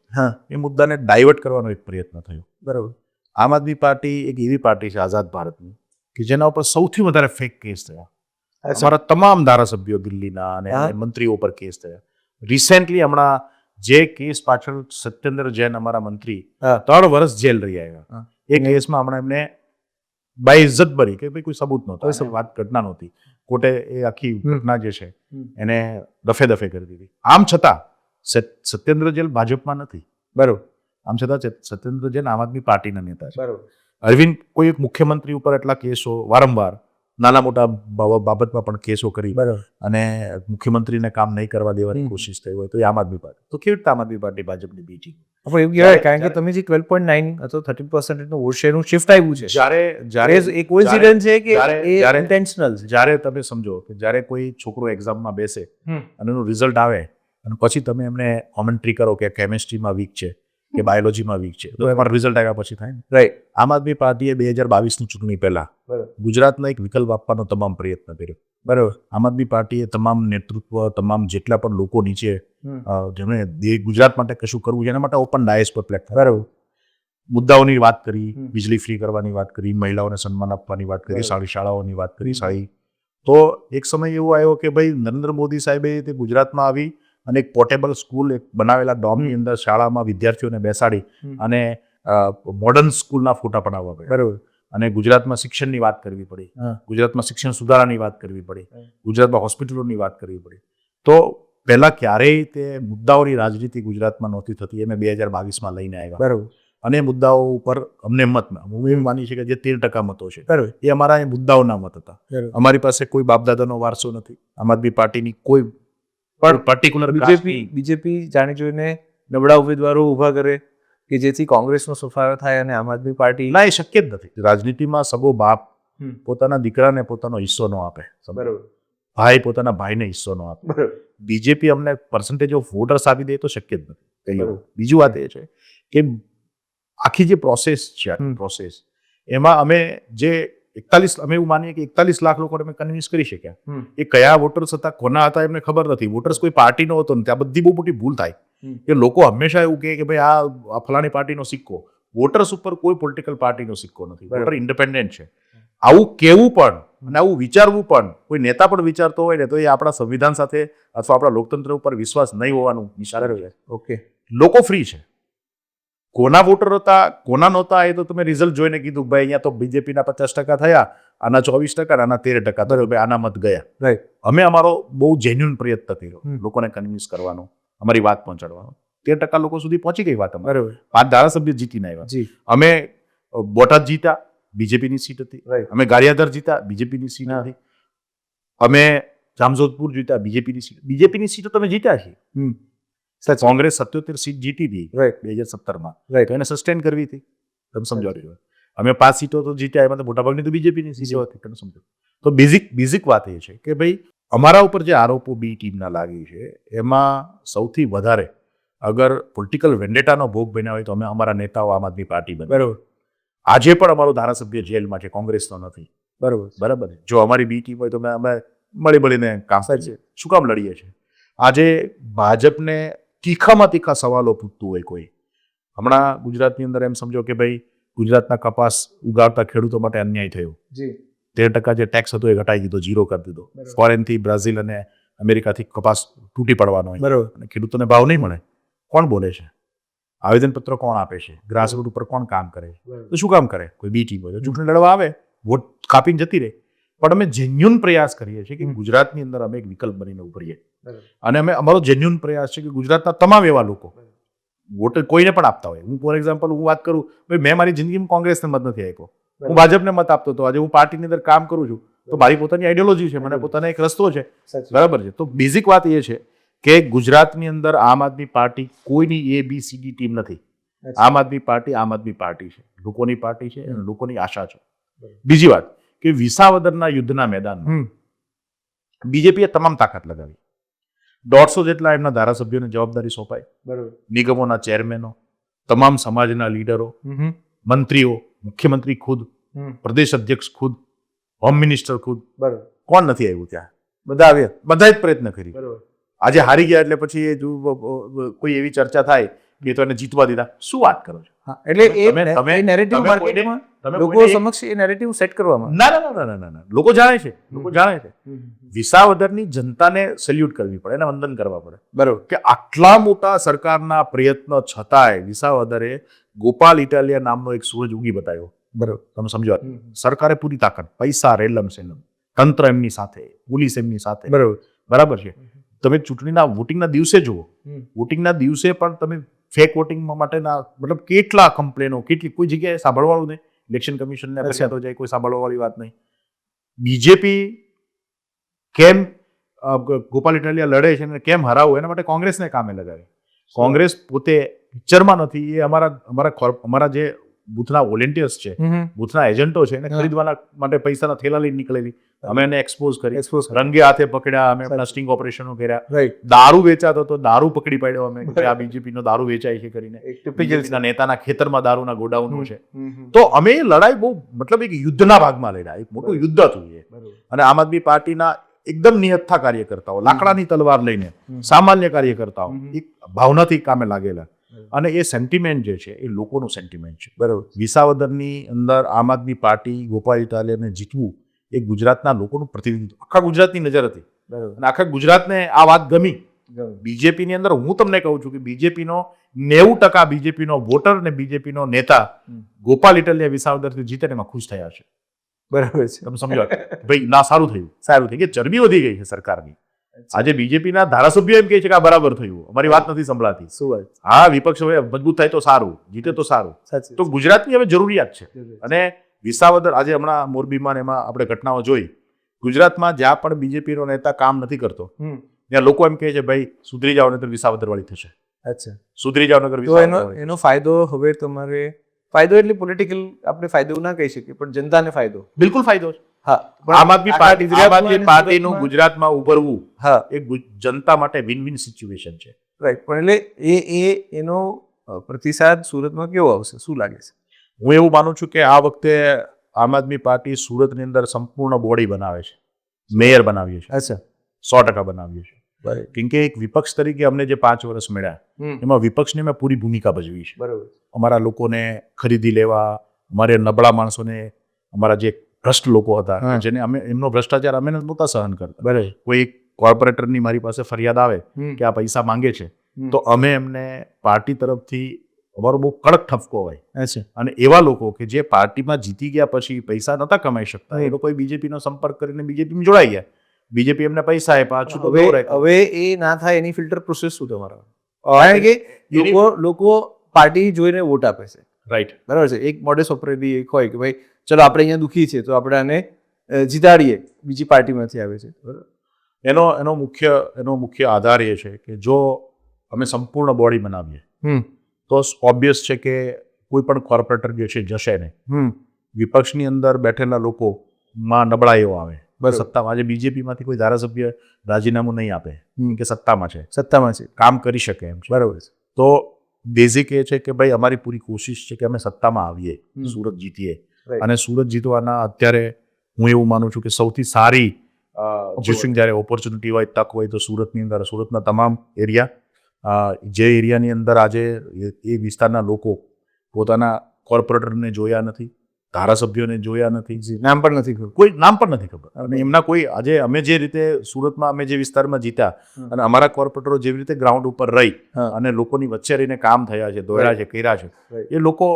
એ મુદ્દાને ડાયવર્ટ કરવાનો એક પ્રયત્ન થયો. બરાબર. આમ આદમી પાર્ટી એક એવી પાર્ટી છે આઝાદ ભારતની કે જેના ઉપર સૌથી વધારે ફેક કેસ થયા. અમારા તમામ ધારાસભ્યો દિલ્હીના અને મંત્રીઓ પર કેસ થયા. રિસેન્ટલી હમણાં જે કેસ પાછળ સત્યેન્દ્ર જૈન અમારા મંત્રી 3 વર્ષ જેલ રહી આવ્યા. એ કેસમાં હમણાં એમને બાઇજ્જત બરી કે ભાઈ કોઈ સબૂત નહોતું, વાત ઘટના નહોતી. કોર્ટે એ આખી ઘટના જે છે એને દફે કરી દીધી. આમ છતાં સત્યેન્દ્ર જૈન ભાજપમાં નથી. બરોબર. આમ છતાં સત્યેન્દ્ર જૈન આમ આદમી પાર્ટીના નેતા છે. બરોબર. અરવિંદ કોઈ એક મુખ્યમંત્રી ઉપર એટલા કેસો વારંવાર નાના મોટા બાબતમાં પણ કેસો કરી અને મુખ્યમંત્રીને કામ નહીં કરવા દેવાની કોશિશ થઈ હોય તો એ આમ આદમી પાર્ટી. તો કેવી રીતે આમ આદમી પાર્ટી ભાજપની બીજી? પણ એવું કહેવાય કારણ કે તમે જે 12.9 અથવા 30% નું વોટ શેરનું શિફ્ટ આવ્યું છે. જ્યારે એ કોઇન્સિડન્સ છે કે એ ઇન્ટેન્શનલ છે. જ્યારે તમે સમજો કે જ્યારે કોઈ છોકરો એક્ઝામમાં બેસે અને એનું રિઝલ્ટ આવે અને પછી તમે એમને કોમેન્ટ્રી કરો કે કેમેસ્ટ્રીમાં વીક છે કે બાયોલોજીમાં વીક છે તો એમાં રિઝલ્ટ આવ્યા પછી થાય ને. રાઈટ. આમ આદમી પાર્ટીએ 2022ની ચૂંટણી પહેલા ગુજરાતમાં એક વિકલ્પ આપવાનો તમામ પ્રયત્ન કર્યો. બરાબર. આમ આદમી પાર્ટીએ તમામ નેતૃત્વ, તમામ જેટલા પણ લોકો નીચે જેમણે ગુજરાત માટે કશું કરવું છે એના માટે ઓપન ડાયસ પર પ્લેટફોર્મ. બરાબર. મુદ્દાઓની વાત કરી, વીજળી ફ્રી કરવાની વાત કરી, મહિલાઓને સન્માન આપવાની વાત કરી, શાળાઓની વાત કરી. તો એક સમય એવો આવ્યો કે ભાઈ નરેન્દ્ર મોદી સાહેબે તે ગુજરાતમાં આવી અને એક પોર્ટેબલ સ્કૂલ એક બનાવેલા ડોમની અંદર શાળામાં વિદ્યાર્થીઓને બેસાડી અને મોડર્ન સ્કૂલના ફોટા પડાવવા પડ્યા. બરાબર. અને ગુજરાતમાં શિક્ષણની વાત કરવી પડી, ગુજરાતમાં શિક્ષણ સુધારાની વાત કરવી પડી, ગુજરાતમાં હોસ્પિટલોની વાત કરવી પડી. તો પહેલા ક્યારેય તે મુદ્દાઓની રાજનીતિ ગુજરાતમાં નહોતી થતી. અમે 2022માં લઈને આવ્યા. બરાબર. અને મુદ્દાઓ ઉપર અમને હું એમ માની છે કે જે 13% મતો છે એ અમારા એ મુદ્દાઓના મત હતા. અમારી પાસે કોઈ બાપદાદાનો વારસો નથી. આમ આદમી પાર્ટીની કોઈ પણ પર્ટિક્યુલર બીજેપી જાણી જોઈને નબળા ઉમેદવારો ઊભા કરે કે જેથી કોંગ્રેસનો સફાયો થાય અને આમ આદમી પાર્ટી ના, એ શક્ય જ નથી. રાજનીતિમાં સગો બાપ પોતાના દીકરાને પોતાનો હિસ્સો ન આપે. બરાબર. ભાઈ પોતાના ભાઈને હિસ્સો ન આપે. બરાબર. બીજેપી અમને પર્સન્ટેજ ઓફ વોટર્સ આપી દે તો શક્ય જ નથી. બીજું વાત એ છે કે આખી જે પ્રોસેસ છે એમાં અમે જે 41 અમે એવું માનીએ કે 41 લાખ લોકોને અમે કન્વિન્સ કરી શક્યા. એ કયા વોટર્સ હતા, કોના હતા એમને ખબર નથી. વોટર્સ કોઈ પાર્ટીનો હતો ને ત્યાં બધી બહુ મોટી ભૂલ થાય કે લોકો હંમેશા એવું કહે કે ભાઈ આ ફલાણી પાર્ટીનો સિક્કો. વોટર્સ ઉપર કોઈ પોલિટિકલ પાર્ટીનો સિક્કો નથી. વોટર ઇન્ડિપેન્ડન્ટ છે. આવું કહેવું પણ અને આવું વિચારવું પણ કોઈ નેતા પણ વિચારતો હોય ને તો એ આપણા સંવિધાન સાથે અથવા આપણા લોકતંત્ર ઉપર વિશ્વાસ નહીં હોવાનું નિશાન છે. ઓકે. લોકો ફ્રી છે. કોના વોટર હતા કોના નહોતા એ તો તમે રિઝલ્ટ જોઈને કીધું ભાઈ અહીંયા તો બીજેપીના 50% થયા, આના 24%, આના 13%. બરાબર. આના મત ગયા. રાઈટ. અમે અમારો બહુ જેન્યુઅન પ્રયત્ન કર્યો લોકોને કન્વિન્સ કરવાનો, અમારી વાત પહોંચાડવાનો. 13% લોકો સુધી પહોંચી ગઈ વાત. બરાબર. 5 ધારાસભ્ય જીતીને આવ્યા. અમે બોટાદ જીતા, બીજેપીની સીટ હતી. અમે ગારિયાધાર જીતા, બીજેપીની સીટ હતી. અમે જામજોધપુર જીતા, બીજેપીની સીટો તમે જીત્યા છે. કોંગ્રેસ 77 સીટ જીતી હતી 2017માં. તો એને સસ્ટેન કરવી હતી. તમે સમજો. અમે 5 સીટો તો જીત્યા, એમાં તો મોટાભાગની તો બીજેપીની સીટો હતી. તમે સમજો. તો બેઝિક વાત એ છે કે ભાઈ અમારા ઉપર જે આરોપો બી ટીમના લાગી છે એમાં સૌથી વધારે અગર પોલિટિકલ વેન્ડેટાનો ભોગ બન્યા હોય તો અમે અમારા નેતાઓ આમ આદમી પાર્ટી બની. બરાબર. આજે પણ અમારો ધારાસભ્ય જેલમાં છે, કોંગ્રેસનો નથી. બરોબર. બરાબર છે. જો અમારી બી ટીમ હોય તો અમે મળીને કામ કરીએ. શું કામ લડીએ છીએ? આજે ભાજપને તીખામાં તીખા સવાલો પૂછતું હોય કોઈ. હમણાં ગુજરાતની અંદર એમ સમજો કે ભાઈ ગુજરાતના કપાસ ઉગાડતા ખેડૂતો માટે અન્યાય થયો. 13% જે ટેક્સ હતો એ ઘટાડી દીધો, 0 કરી દીધો. ફોરેનથી બ્રાઝિલ અને અમેરિકાથી કપાસ તૂટી પડવાનો હોય બરોબર. અને ખેડૂતોને ભાવ નહીં મળે. કોણ બોલે છે? આવેદનપત્ર કોણ આપે છે? ગ્રાસરૂટ ઉપર કોણ કામ કરે છે? તો શું કામ કરે? કોઈ બી ટીમ હોય તો ચૂંટણી લડવા આવે, વોટ કાપીને જતી રહે. પણ અમે જેન્યુન પ્રયાસ કરીએ છીએ કે ગુજરાતની અંદર અમે એક વિકલ્પ બનીને ઉભરીએ. અને અમારો જેન્યુન પ્રયાસ છે કે ગુજરાતના તમામ એવા લોકો વોટ કોઈને પણ આપતા હોય. હું ફોર એક્ઝામ્પલ વાત કરું, ભાઈ મેં મારી જિંદગીમાં કોંગ્રેસને મત નથી આપ્યો, હું ભાજપને મત આપતો હતો. આજે હું પાર્ટીની અંદર કામ કરું છું તો મારી પોતાની આઈડિયોલોજી છે, મને પોતાનો એક રસ્તો છે. બરાબર છે. તો બેઝિક વાત એ છે કે ગુજરાતની અંદર આમ આદમી પાર્ટી કોઈની ABCD ટીમ નથી. આમ આદમી પાર્ટી છે, લોકોની પાર્ટી છે અને લોકોની આશા છે. બીજી વાત કે વિસાવદરના યુદ્ધના મેદાનમાં બીજેપીએ તમામ તાકાત લગાવી. 150 જેટલા એમના ધારાસભ્યોને જવાબદારી સોંપાઈ. નિગમોના ચેરમેનો, તમામ સમાજના લીડરો, મંત્રીઓ, મુખ્યમંત્રી ખુદ, પ્રદેશ અધ્યક્ષ ખુદ, હોમ મિનિસ્ટર ખુદ. કોણ નથી આવ્યું ત્યાં? બધા આવ્યા, બધા જ પ્રયત્ન કરી. આજે હારી ગયા એટલે પછી એ કોઈ એવી ચર્ચા થાય કે તો એને જીતવા દીધા. શું વાત કરો છો? એટલે એ નેરેટિવ માર્કેટમાં લોકો સમક્ષ એ નેરેટિવ સેટ કરવામાં ના. લોકો જાણે છે. વિસાવદરની જનતાને સેલ્યુટ કરવી પડે, એને વંદન કરવા પડે. બરોબર. કે આટલા મોટા સરકારના પ્રયત્ન છતાંય વિસાવદરે ગોપાલ ઇટાલિયા નામનો એક સૂરજ ઉગી બતાવ્યો. બરોબર. તમે સમજો, સરકારે પૂરી તાકાત, પૈસા રેલમ સેલમ, તંત્ર એમની સાથે, પોલીસ એમની સાથે. બરાબર છે. તમે ચૂંટણીના વોટિંગના દિવસે જુઓ, વોટિંગના દિવસે પણ તમે ફેક વોટિંગ માટેના મતલબ કેટલા કમ્પ્લેનો, કોઈ જગ્યાએ સાંભળવાનું નહીં. ઇલેક્શન કમિશનને ફરિયાદો જાય, કોઈ સાંભળવાવાળી વાત નહીં. બીજેપી કેમ ગોપાલ ઇટાલિયા લડે છે અને કેમ હરાવું, એના માટે કોંગ્રેસને કામે લગાવે. કોંગ્રેસ પોતે પિક્ચરમાં નથી. એ અમારા જે બૂથના વોલેન્ટિયર્સ છે, બૂથના એજન્ટો છે, એને ખરીદવાના માટે પૈસાના થેલા લઈને નીકળેલી. અમે એને એક્સપોઝ કરી, રંગે હાથે પકડ્યા, અમે એમના સ્ટિંગ ઓપરેશનો કર્યા. દારૂ વેચાતો તો દારૂ પકડી પાડ્યો અમે, આ બીજેપીનો દારૂ વેચાય છે કરીને. બીજેપીના નેતાના ખેતરમાં દારૂના ગોડાઉનો છે. તો અમે એ લડાઈ બહુ મતલબ એક યુદ્ધના ભાગમાં લડ્યા. એક મોટું યુદ્ધ હતું એ. અને આમ આદમી પાર્ટીના એકદમ નિહત્થા કાર્યકર્તાઓ, લાકડાની તલવાર લઈને, સામાન્ય કાર્યકર્તાઓ એક ભાવનાથી કામે લાગેલા. અને એ સેન્ટિમેન્ટ જે છે એ લોકોનું સેન્ટિમેન્ટ છે. બરાબર. વિસાવદરની અંદર આમ આદમી પાર્ટી ગોપાલ ઇટાલિયાને જીતવું એ ગુજરાતના લોકોનું પ્રતિનિધિત્વ, આખા ગુજરાતની નજર હતી. અને આખા ગુજરાતને આ વાત ગમી. બીજેપીની અંદર હું તમને કહું છું કે બીજેપીનો 90% બીજેપીનો વોટર ને બીજેપીનો નેતા ગોપાલ ઇટાલિયા વિસાવદરથી જીતે એમાં ખુશ થયા છે. બરાબર છે. તમે સમજો ભાઈ, ના સારું થયું કે ચરબી વધી ગઈ છે સરકારની. આજે બીજેપીના ધારાસભ્યો એમ કહે છે કે આ બરાબર થયું, અમારી વાત નથી સંભળાતી. શું વાત? હા, વિપક્ષ હવે મજબૂત થાય તો સારું, જીતે તો સારું. તો ગુજરાતની હવે જરૂરિયાત છે. અને વિસાવદર આજે હમણાં મોરબીમાં એમાં આપણે ઘટનાઓ જોઈ. ગુજરાતમાં જ્યાં પણ બીજેપીનો નેતા કામ નથી કરતો ત્યાં લોકો એમ કહે છે ભાઈ સુધરી જાવ ને તો વિસાવદર વાળી થશે. અચ્છા, સુધરી જાવ નગર. એનો ફાયદો હવે તમારે, ફાયદો એટલે પોલિટિકલ આપણે ફાયદો ના કહી શકીએ, પણ જનતાને ફાયદો, બિલકુલ ફાયદો છે. હા, આમ આદમી પાર્ટીનું ગુજરાતમાં ઉભરવું એ જનતા માટે વિન વિન સિચ્યુએશન છે. રાઈટ. પણ એટલે એનો પ્રતિસાદ સુરતમાં કેવો આવશે, શું લાગે છે? હું એવું માનું છું કે આ વખતે આમ આદમી પાર્ટી સુરતની અંદર સંપૂર્ણ બોડી બનાવે છે, મેયર બનાવીએ છે. અચ્છા, 100% બનાવીએ છીએ. કેમ કે એક વિપક્ષ તરીકે અમને જે 5 વર્ષ મળ્યા એમાં વિપક્ષની મેં પૂરી ભૂમિકા ભજવી છે. બરાબર. અમારા લોકોને ખરીદી લેવા, અમારે નબળા માણસોને, અમારા જે ભ્રષ્ટ લોકો હતા જેને અમે એમનો ભ્રષ્ટાચાર અમે નહોતા સહન કરતા. બરાબર. કોઈ એક કોર્પોરેટરની મારી પાસે ફરિયાદ આવે કે આ પૈસા માંગે છે તો અમે એમને પાર્ટી તરફથી, અમારો બહુ કડક ઠપકો હોય. અને એવા લોકો કે જે પાર્ટીમાં જીતી ગયા પછી પૈસા નતા કમાઈ શકતા, એ લોકોએ બીજેપીનો સંપર્ક કરીને બીજેપીમાં જોડાઈ ગયા. બીજેપી એમને પૈસા આપ્યા. હવે એ ના થાય એની ફિલ્ટર પ્રોસેસ શું તમારા? કારણ કે લોકો પાર્ટી જોઈને વોટ આપે છે. રાઈટ. બરાબર છે. એક મોડેસ ઓપરેન્ડી એક હોય કે ભાઈ ચલો આપણે અહીંયા દુઃખી છે તો આપણે આને જીતાડીએ, બીજી પાર્ટીમાંથી આવે છે. બરાબર. એનો મુખ્ય આધાર એ છે કે જો અમે સંપૂર્ણ બોડી બનાવીએ તો ઓબ્વિયસ છે કે કોઈ પણ કોર્પોરેટર જે છે જશે નહીં. વિપક્ષની અંદર બેઠેલા લોકોમાં નબળાઈઓ આવે. બસ સત્તામાં આજે બીજેપીમાંથી કોઈ ધારાસભ્ય રાજીનામું નહીં આપે કે સત્તામાં છે, કામ કરી શકે એમ છે. બરાબર છે. તો બેઝિક એ છે કે ભાઈ અમારી પૂરી કોશિશ છે કે અમે સત્તામાં આવીએ, સુરત જીતીએ. Right. અને સુરત જીતવાના અત્યારે હું એવું માનું છું કે સૌથી સારી જ્યારે ઓપોર્ચ્યુનિટી હોય, તક હોય તો સુરતની અંદર, સુરતના તમામ એરિયા, જે એરિયાની અંદર આજે એ વિસ્તારના લોકો પોતાના કોર્પોરેટરને જોયા નથી, ધારાસભ્યોને જોયા નથી, નામ પણ નથી ખબર. કોઈ નામ પણ નથી ખબર. અને એમના કોઈ આજે અમે જે રીતે સુરતમાં અમે જે વિસ્તારમાં જીત્યા અને અમારા કોર્પોરેટરો જેવી રીતે ગ્રાઉન્ડ ઉપર રહી અને લોકોની વચ્ચે રહીને કામ થયા છે, દોડ્યા છે, કર્યા છે, એ લોકો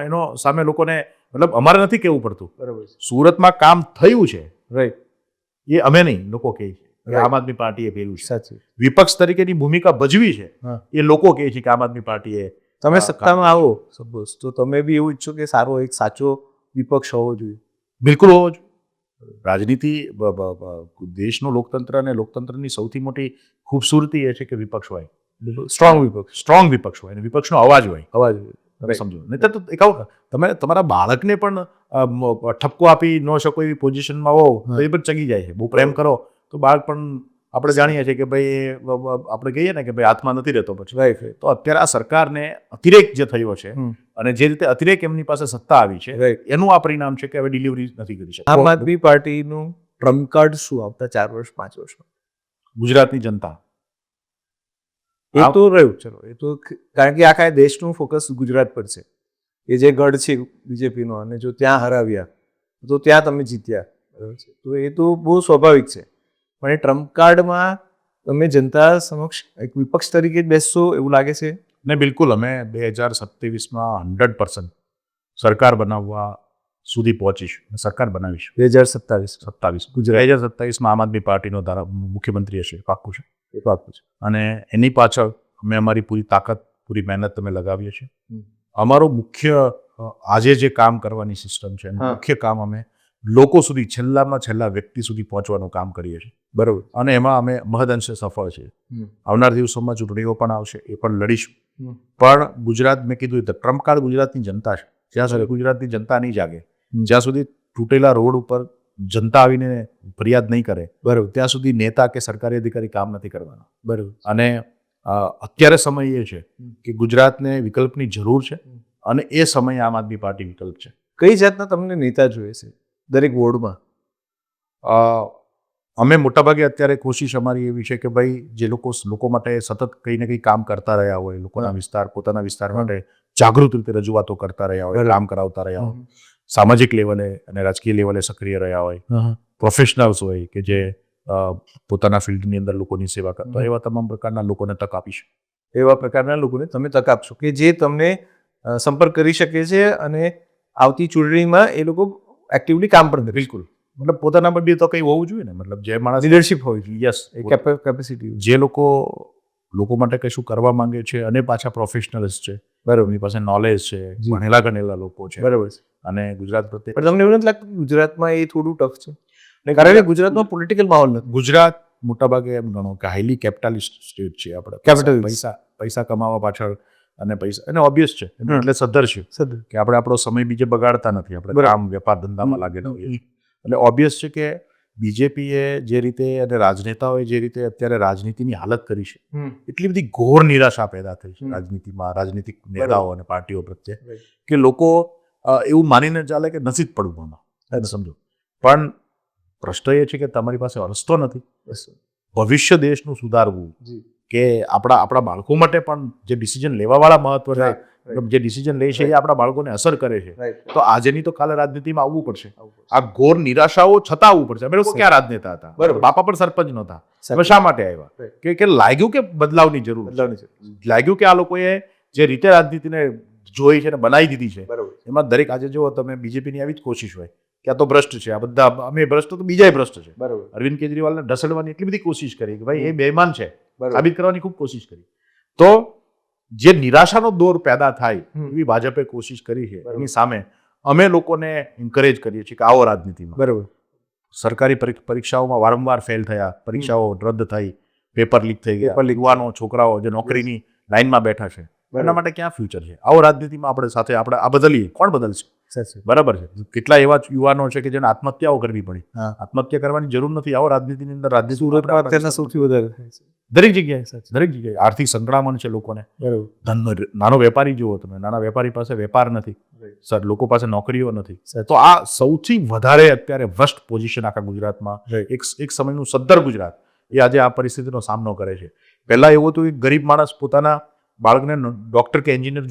એનો સામે લોકોને મતલબ અમારે નથી કહેવું પડતું. બરાબર. સુરતમાં કામ થયું છે, રાઈટ. એ અમે નહીં, લોકો કહે છે કે આમ આદમી પાર્ટીએ કર્યું છે. સાચું. વિપક્ષ તરીકેની ભૂમિકા ભજવી છે, એ લોકો કહે છે કે આમ આદમી પાર્ટીએ. તમે સત્તામાં આવો સપોઝ, તો તમે બી એવું ઈચ્છો કે સારો એક સાચો વિપક્ષ હોવો જોઈએ. બિલકુલ હોવો જોઈએ. રાજનીતિ, દેશનું લોકતંત્ર અને લોકતંત્રની સૌથી મોટી ખૂબસૂરતી એ છે કે વિપક્ષ હોય, સ્ટ્રોંગ વિપક્ષ હોય અને વિપક્ષનો અવાજ હોય. તમે સમજો. નહીં તો એકાવ તમે તમારા બાળકને પણ ઠપકો આપી ન શકો એવી પોઝિશનમાં હો તો એ પણ ચગી જાય છે. બહુ પ્રેમ કરો તો બાળક પણ, આપણે જાણીએ છીએ કે ભાઈ આપણે કહીએ ને કે ભાઈ હાથમાં નથી રહેતો પછી. રાઈટ. તો અત્યારે આ સરકારને અતિરેક જે થયો છે અને જે રીતે અતિરેક એમની પાસે સત્તા આવી છે, એનું આ પરિણામ છે કે હવે ડિલિવરી નથી કરી શકતા. આમ આદમી પાર્ટીનું ટ્રમ્પ કાર્ડ શું આવતા 4 વર્ષ 5 વર્ષમાં? ગુજરાતની જનતા. એ તો રહ્યું, ચલો એ તો, કારણ કે આખા દેશનું ફોકસ ગુજરાત પર છે. એ જે ગઢ છે બીજેપીનો, અને જો ત્યાં હરાવ્યા તો ત્યાં તમે જીત્યા, બરાબર છે, તો એ તો બહુ સ્વાભાવિક છે. પણ એ ટ્રમ્પ કાર્ડમાં તમે જનતા સમક્ષ એક વિપક્ષ તરીકે જ બેસશો એવું લાગે છે? ને બિલકુલ, અમે 2027માં 100% સરકાર બનાવવા સુધી પહોંચીશું. સરકાર બનાવીશું 2027. ગુજરાત 2027માં આમ આદમી પાર્ટીનો મુખ્યમંત્રી હશે, પાક્કું છે. એ પાક્કું છે. અને એની પાછળ અમે અમારી પૂરી તાકાત, પૂરી મહેનત અમે લગાવીએ છીએ. અમારું મુખ્ય આજે જે કામ કરવાની સિસ્ટમ છે, મુખ્ય કામ અમે લોકો સુધી, છેલ્લામાં છેલ્લા વ્યક્તિ સુધી પહોંચવાનું કામ કરીએ છીએ. બરાબર. અને એમાં અમે મહદઅંશે સફળ છીએ. આવનાર દિવસોમાં ચૂંટણીઓ પણ આવશે, એ પણ લડીશું. પણ ગુજરાત, મેં કીધું તો ટ્રમ્પ કાર્ડ ગુજરાતની જનતા છે. જ્યાં સુધી ગુજરાતની જનતા નહીં જાગે, જ્યાં સુધી તૂટેલા રોડ ઉપર જનતા આવીને ફરિયાદ નહીં કરે, બરાબર, ત્યાં સુધી નેતા કે સરકારી અધિકારી કામ નથી કરવાના. બરાબર. અને અત્યારે સમય એ છે કે ગુજરાતને વિકલ્પની જરૂર છે અને એ સમયે આમ આદમી પાર્ટી વિકલ્પ છે. કઈ જાતના તમને નેતા જોઈએ છે દરેક વોર્ડમાં? અમે મોટાભાગે અત્યારે કોશિશ અમારી એવી છે કે ભાઈ જે લોકો માટે સતત કંઈ ને કંઈ કામ કરતા રહ્યા હોય, લોકોના વિસ્તાર, પોતાના વિસ્તાર માટે જાગૃત રીતે રજૂઆતો કરતા રહ્યા હોય, કામ કરાવતા રહ્યા હોય, સામાજિક લેવલે અને રાજકીય લેવલે સક્રિય રહ્યા હોય, પ્રોફેશનલ્સ હોય કે જે પોતાના ફિલ્ડની અંદર લોકોની સેવા કરતા હોય, એવા તમામ પ્રકારના લોકોને તક આપીશું. એવા પ્રકારના લોકોને તમે તક આપશો કે જે તમને સંપર્ક કરી શકે છે અને આવતી ચૂંટણીમાં એ લોકો એક્ટિવલી કામ પણ કરે. બિલકુલ. મતલબ પોતાનામાં બી તો કંઈ હોવું જોઈએ ને, મતલબ જે માણસ લીડરશિપ હોવી જોઈએ. Yes, capacity. જે લોકો માટે કશું કરવા માંગે છે અને પાછા પ્રોફેશનલ્સ છે, બરાબર, એમની પાસે નોલેજ છે, ભણેલા ગણેલા લોકો છે, બરાબર છે, અને ગુજરાત પ્રત્યે. પણ તમને એવું નથી લાગતું ગુજરાતમાં એ થોડું ટફ છે? કારણ કે ગુજરાતમાં પોલિટિકલ માહોલ નથી. ગુજરાત મોટાભાગે એમ ગણો કે હાઈલી કેપિટાલિસ્ટ સ્ટેટ છે આપણે. પૈસા કમાવા પાછળ અને પૈસા, અને ઓબ્વિયસ છે એટલે સદ્ધર છે કે આપણે આપણો સમય બીજે બગાડતા નથી. આપણે કામ, વેપાર, ધંધામાં લાગેલા હોઈએ. એટલે ઓબ્વિયસ છે કે બીજેપીએ જે રીતે અને રાજનેતાઓએ જે રીતે અત્યારે રાજનીતિની હાલત કરી છે, એટલી બધી ઘોર નિરાશા પેદા થઈ છે રાજનીતિમાં, રાજનીતિક નેતાઓ અને પાર્ટીઓ પ્રત્યે, કે લોકો એવું માનીને ચાલે કે નથી જ પડવું આમાં. સમજો. પણ પ્રશ્ન એ છે કે તમારી પાસે રસ્તો નથી. ભવિષ્ય દેશનું સુધારવું, કે આપણા બાળકો માટે પણ જે ડિસિઝન લેવાવાળા મહત્વના, જે ડિસિઝન લે છે એ આપણા બાળકોને અસર કરે છે, તો આજેની તો કાલે રાજનીતિમાં આવવું પડશે. આ ઘોર નિરાશાઓ છતાં આવવું પડશે. અમે લોકો ક્યાં રાજનેતા હતા, બાપા પણ સરપંચ નહોતા, હવે શા માટે આવ્યા? કે લાગ્યું કે બદલાવની જરૂર, લાગ્યું કે આ લોકોએ જે રીતે રાજનીતિને જોઈ છે ને બનાવી દીધી છે, એમાં દરેક, આજે જુઓ તમે, બીજેપીની આવી જ કોશિશ હોય કે આ તો ભ્રષ્ટ છે, આ બધા અમે ભ્રષ્ટ, તો બીજા ભ્રષ્ટ છે. અરવિંદ કેજરીવાલને ઢસડવાની એટલી બધી કોશિશ કરી કે ભાઈ એ બેઈમાન છે, સાબિત કરવાની ખૂબ કોશિશ કરી. તો જે નિરાશાનો દોર પેદા થાય એવી ભાજપે કોશિશ કરી છે. એની સામે અમે લોકોને એન્કરેજ કરીએ છીએ કે આવો રાજનીતિમાં. બરાબર. સરકારી પરીક્ષાઓમાં વારંવાર ફેલ થયા, પરીક્ષાઓ રદ થઈ, પેપર લીક થઈ ગયા, યુવાનો, છોકરાઓ જે નોકરીની લાઈનમાં બેઠા છે, એના માટે ક્યાં ફ્યુચર છે? આવો રાજનીતિમાં આપણે આ બદલીએ. કોણ બદલશે? સાચું. બરાબર છે. કેટલા એવા યુવાનો છે કે જેને આત્મહત્યાઓ કરવી પડી. હા. આત્મહત્યા કરવાની જરૂર નથી. આવો રાજનીતિની અંદર રાજનીતિ સુરતમાં અત્યારના સૌથી વધારે થાય છે. દરેક જગ્યાએ આર્થિક સંકળામણ છે લોકોને. બરાબર. ધંધો નાનો વેપારી જુઓ તમે, નાના વેપારી પાસે વેપાર નથી સર, લોકો પાસે નોકરીઓ નથી. સાચું. તો આ સૌથી વધારે અત્યારે વર્સ્ટ પોઝિશન આખા ગુજરાતમાં, Right. એક સમયનું સદ્ધર ગુજરાત એ આજે આ પરિસ્થિતિનો સામનો કરે છે. પહેલા એવું હતું કે ગરીબ માણસ પોતાના બાળકને ડોક્ટર કે એન્જિનિયર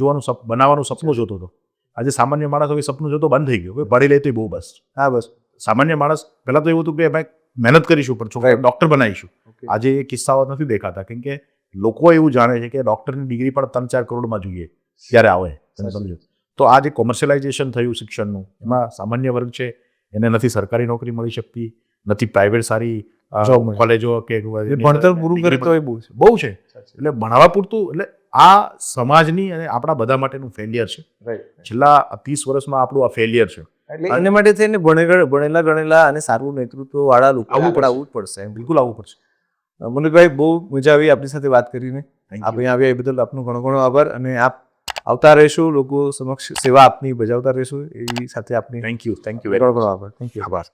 બનાવવાનું સપનું જોતો હતો. આજે સામાન્ય માણસ હવે સપનું જોતો બંધ થઈ ગયો. ભણી લે તો બહુ બસ. હા બસ. સામાન્ય માણસ પહેલા તો એવું હતું કે ભાઈ મહેનત કરીશું પણ છોકરા ડોક્ટર બનાવીશું. આજે એ કિસ્સાઓ નથી દેખાતા, કેમ કે લોકો એવું જાણે છે કે ડોક્ટરની ડિગ્રી પણ 3-4 કરોડમાં જોઈએ ત્યારે આવે. તમે સમજો. તો આ જે કોમર્શિયલાઇઝેશન થયું શિક્ષણનું, એમાં સામાન્ય વર્ગ છે એને નથી સરકારી નોકરી મળી શકતી, નથી પ્રાઇવેટ સારી Job મળી. કોલેજો કે ભણતર પૂરું કરે તો એ બહુ છે. એટલે ભણવા પૂરતું, એટલે આ સમાજની અને આપણા બધા માટેનું ફેલિયર છે. છેલ્લા 30 વર્ષમાં આપણું આ ફેલિયર છે. એટલે એના માટે થઈને ભણેલા ગણેલા અને સારું નેતૃત્વ વાળા લોકો આવવું પડશે. બિલકુલ આવવું પડશે. મનોજભાઈ, બહુ મજા આવી આપની સાથે વાત કરીને. આપ અહીંયા આવ્યા એ બદલ આપનો ઘણો ઘણો આભાર. અને આપ આવતા રહેશો, લોકો સમક્ષ સેવા આપની બજાવતા રહેશો, એવી સાથે આપની થેન્ક યુ. ઘણો ઘણો આભાર. Thank you. આભાર.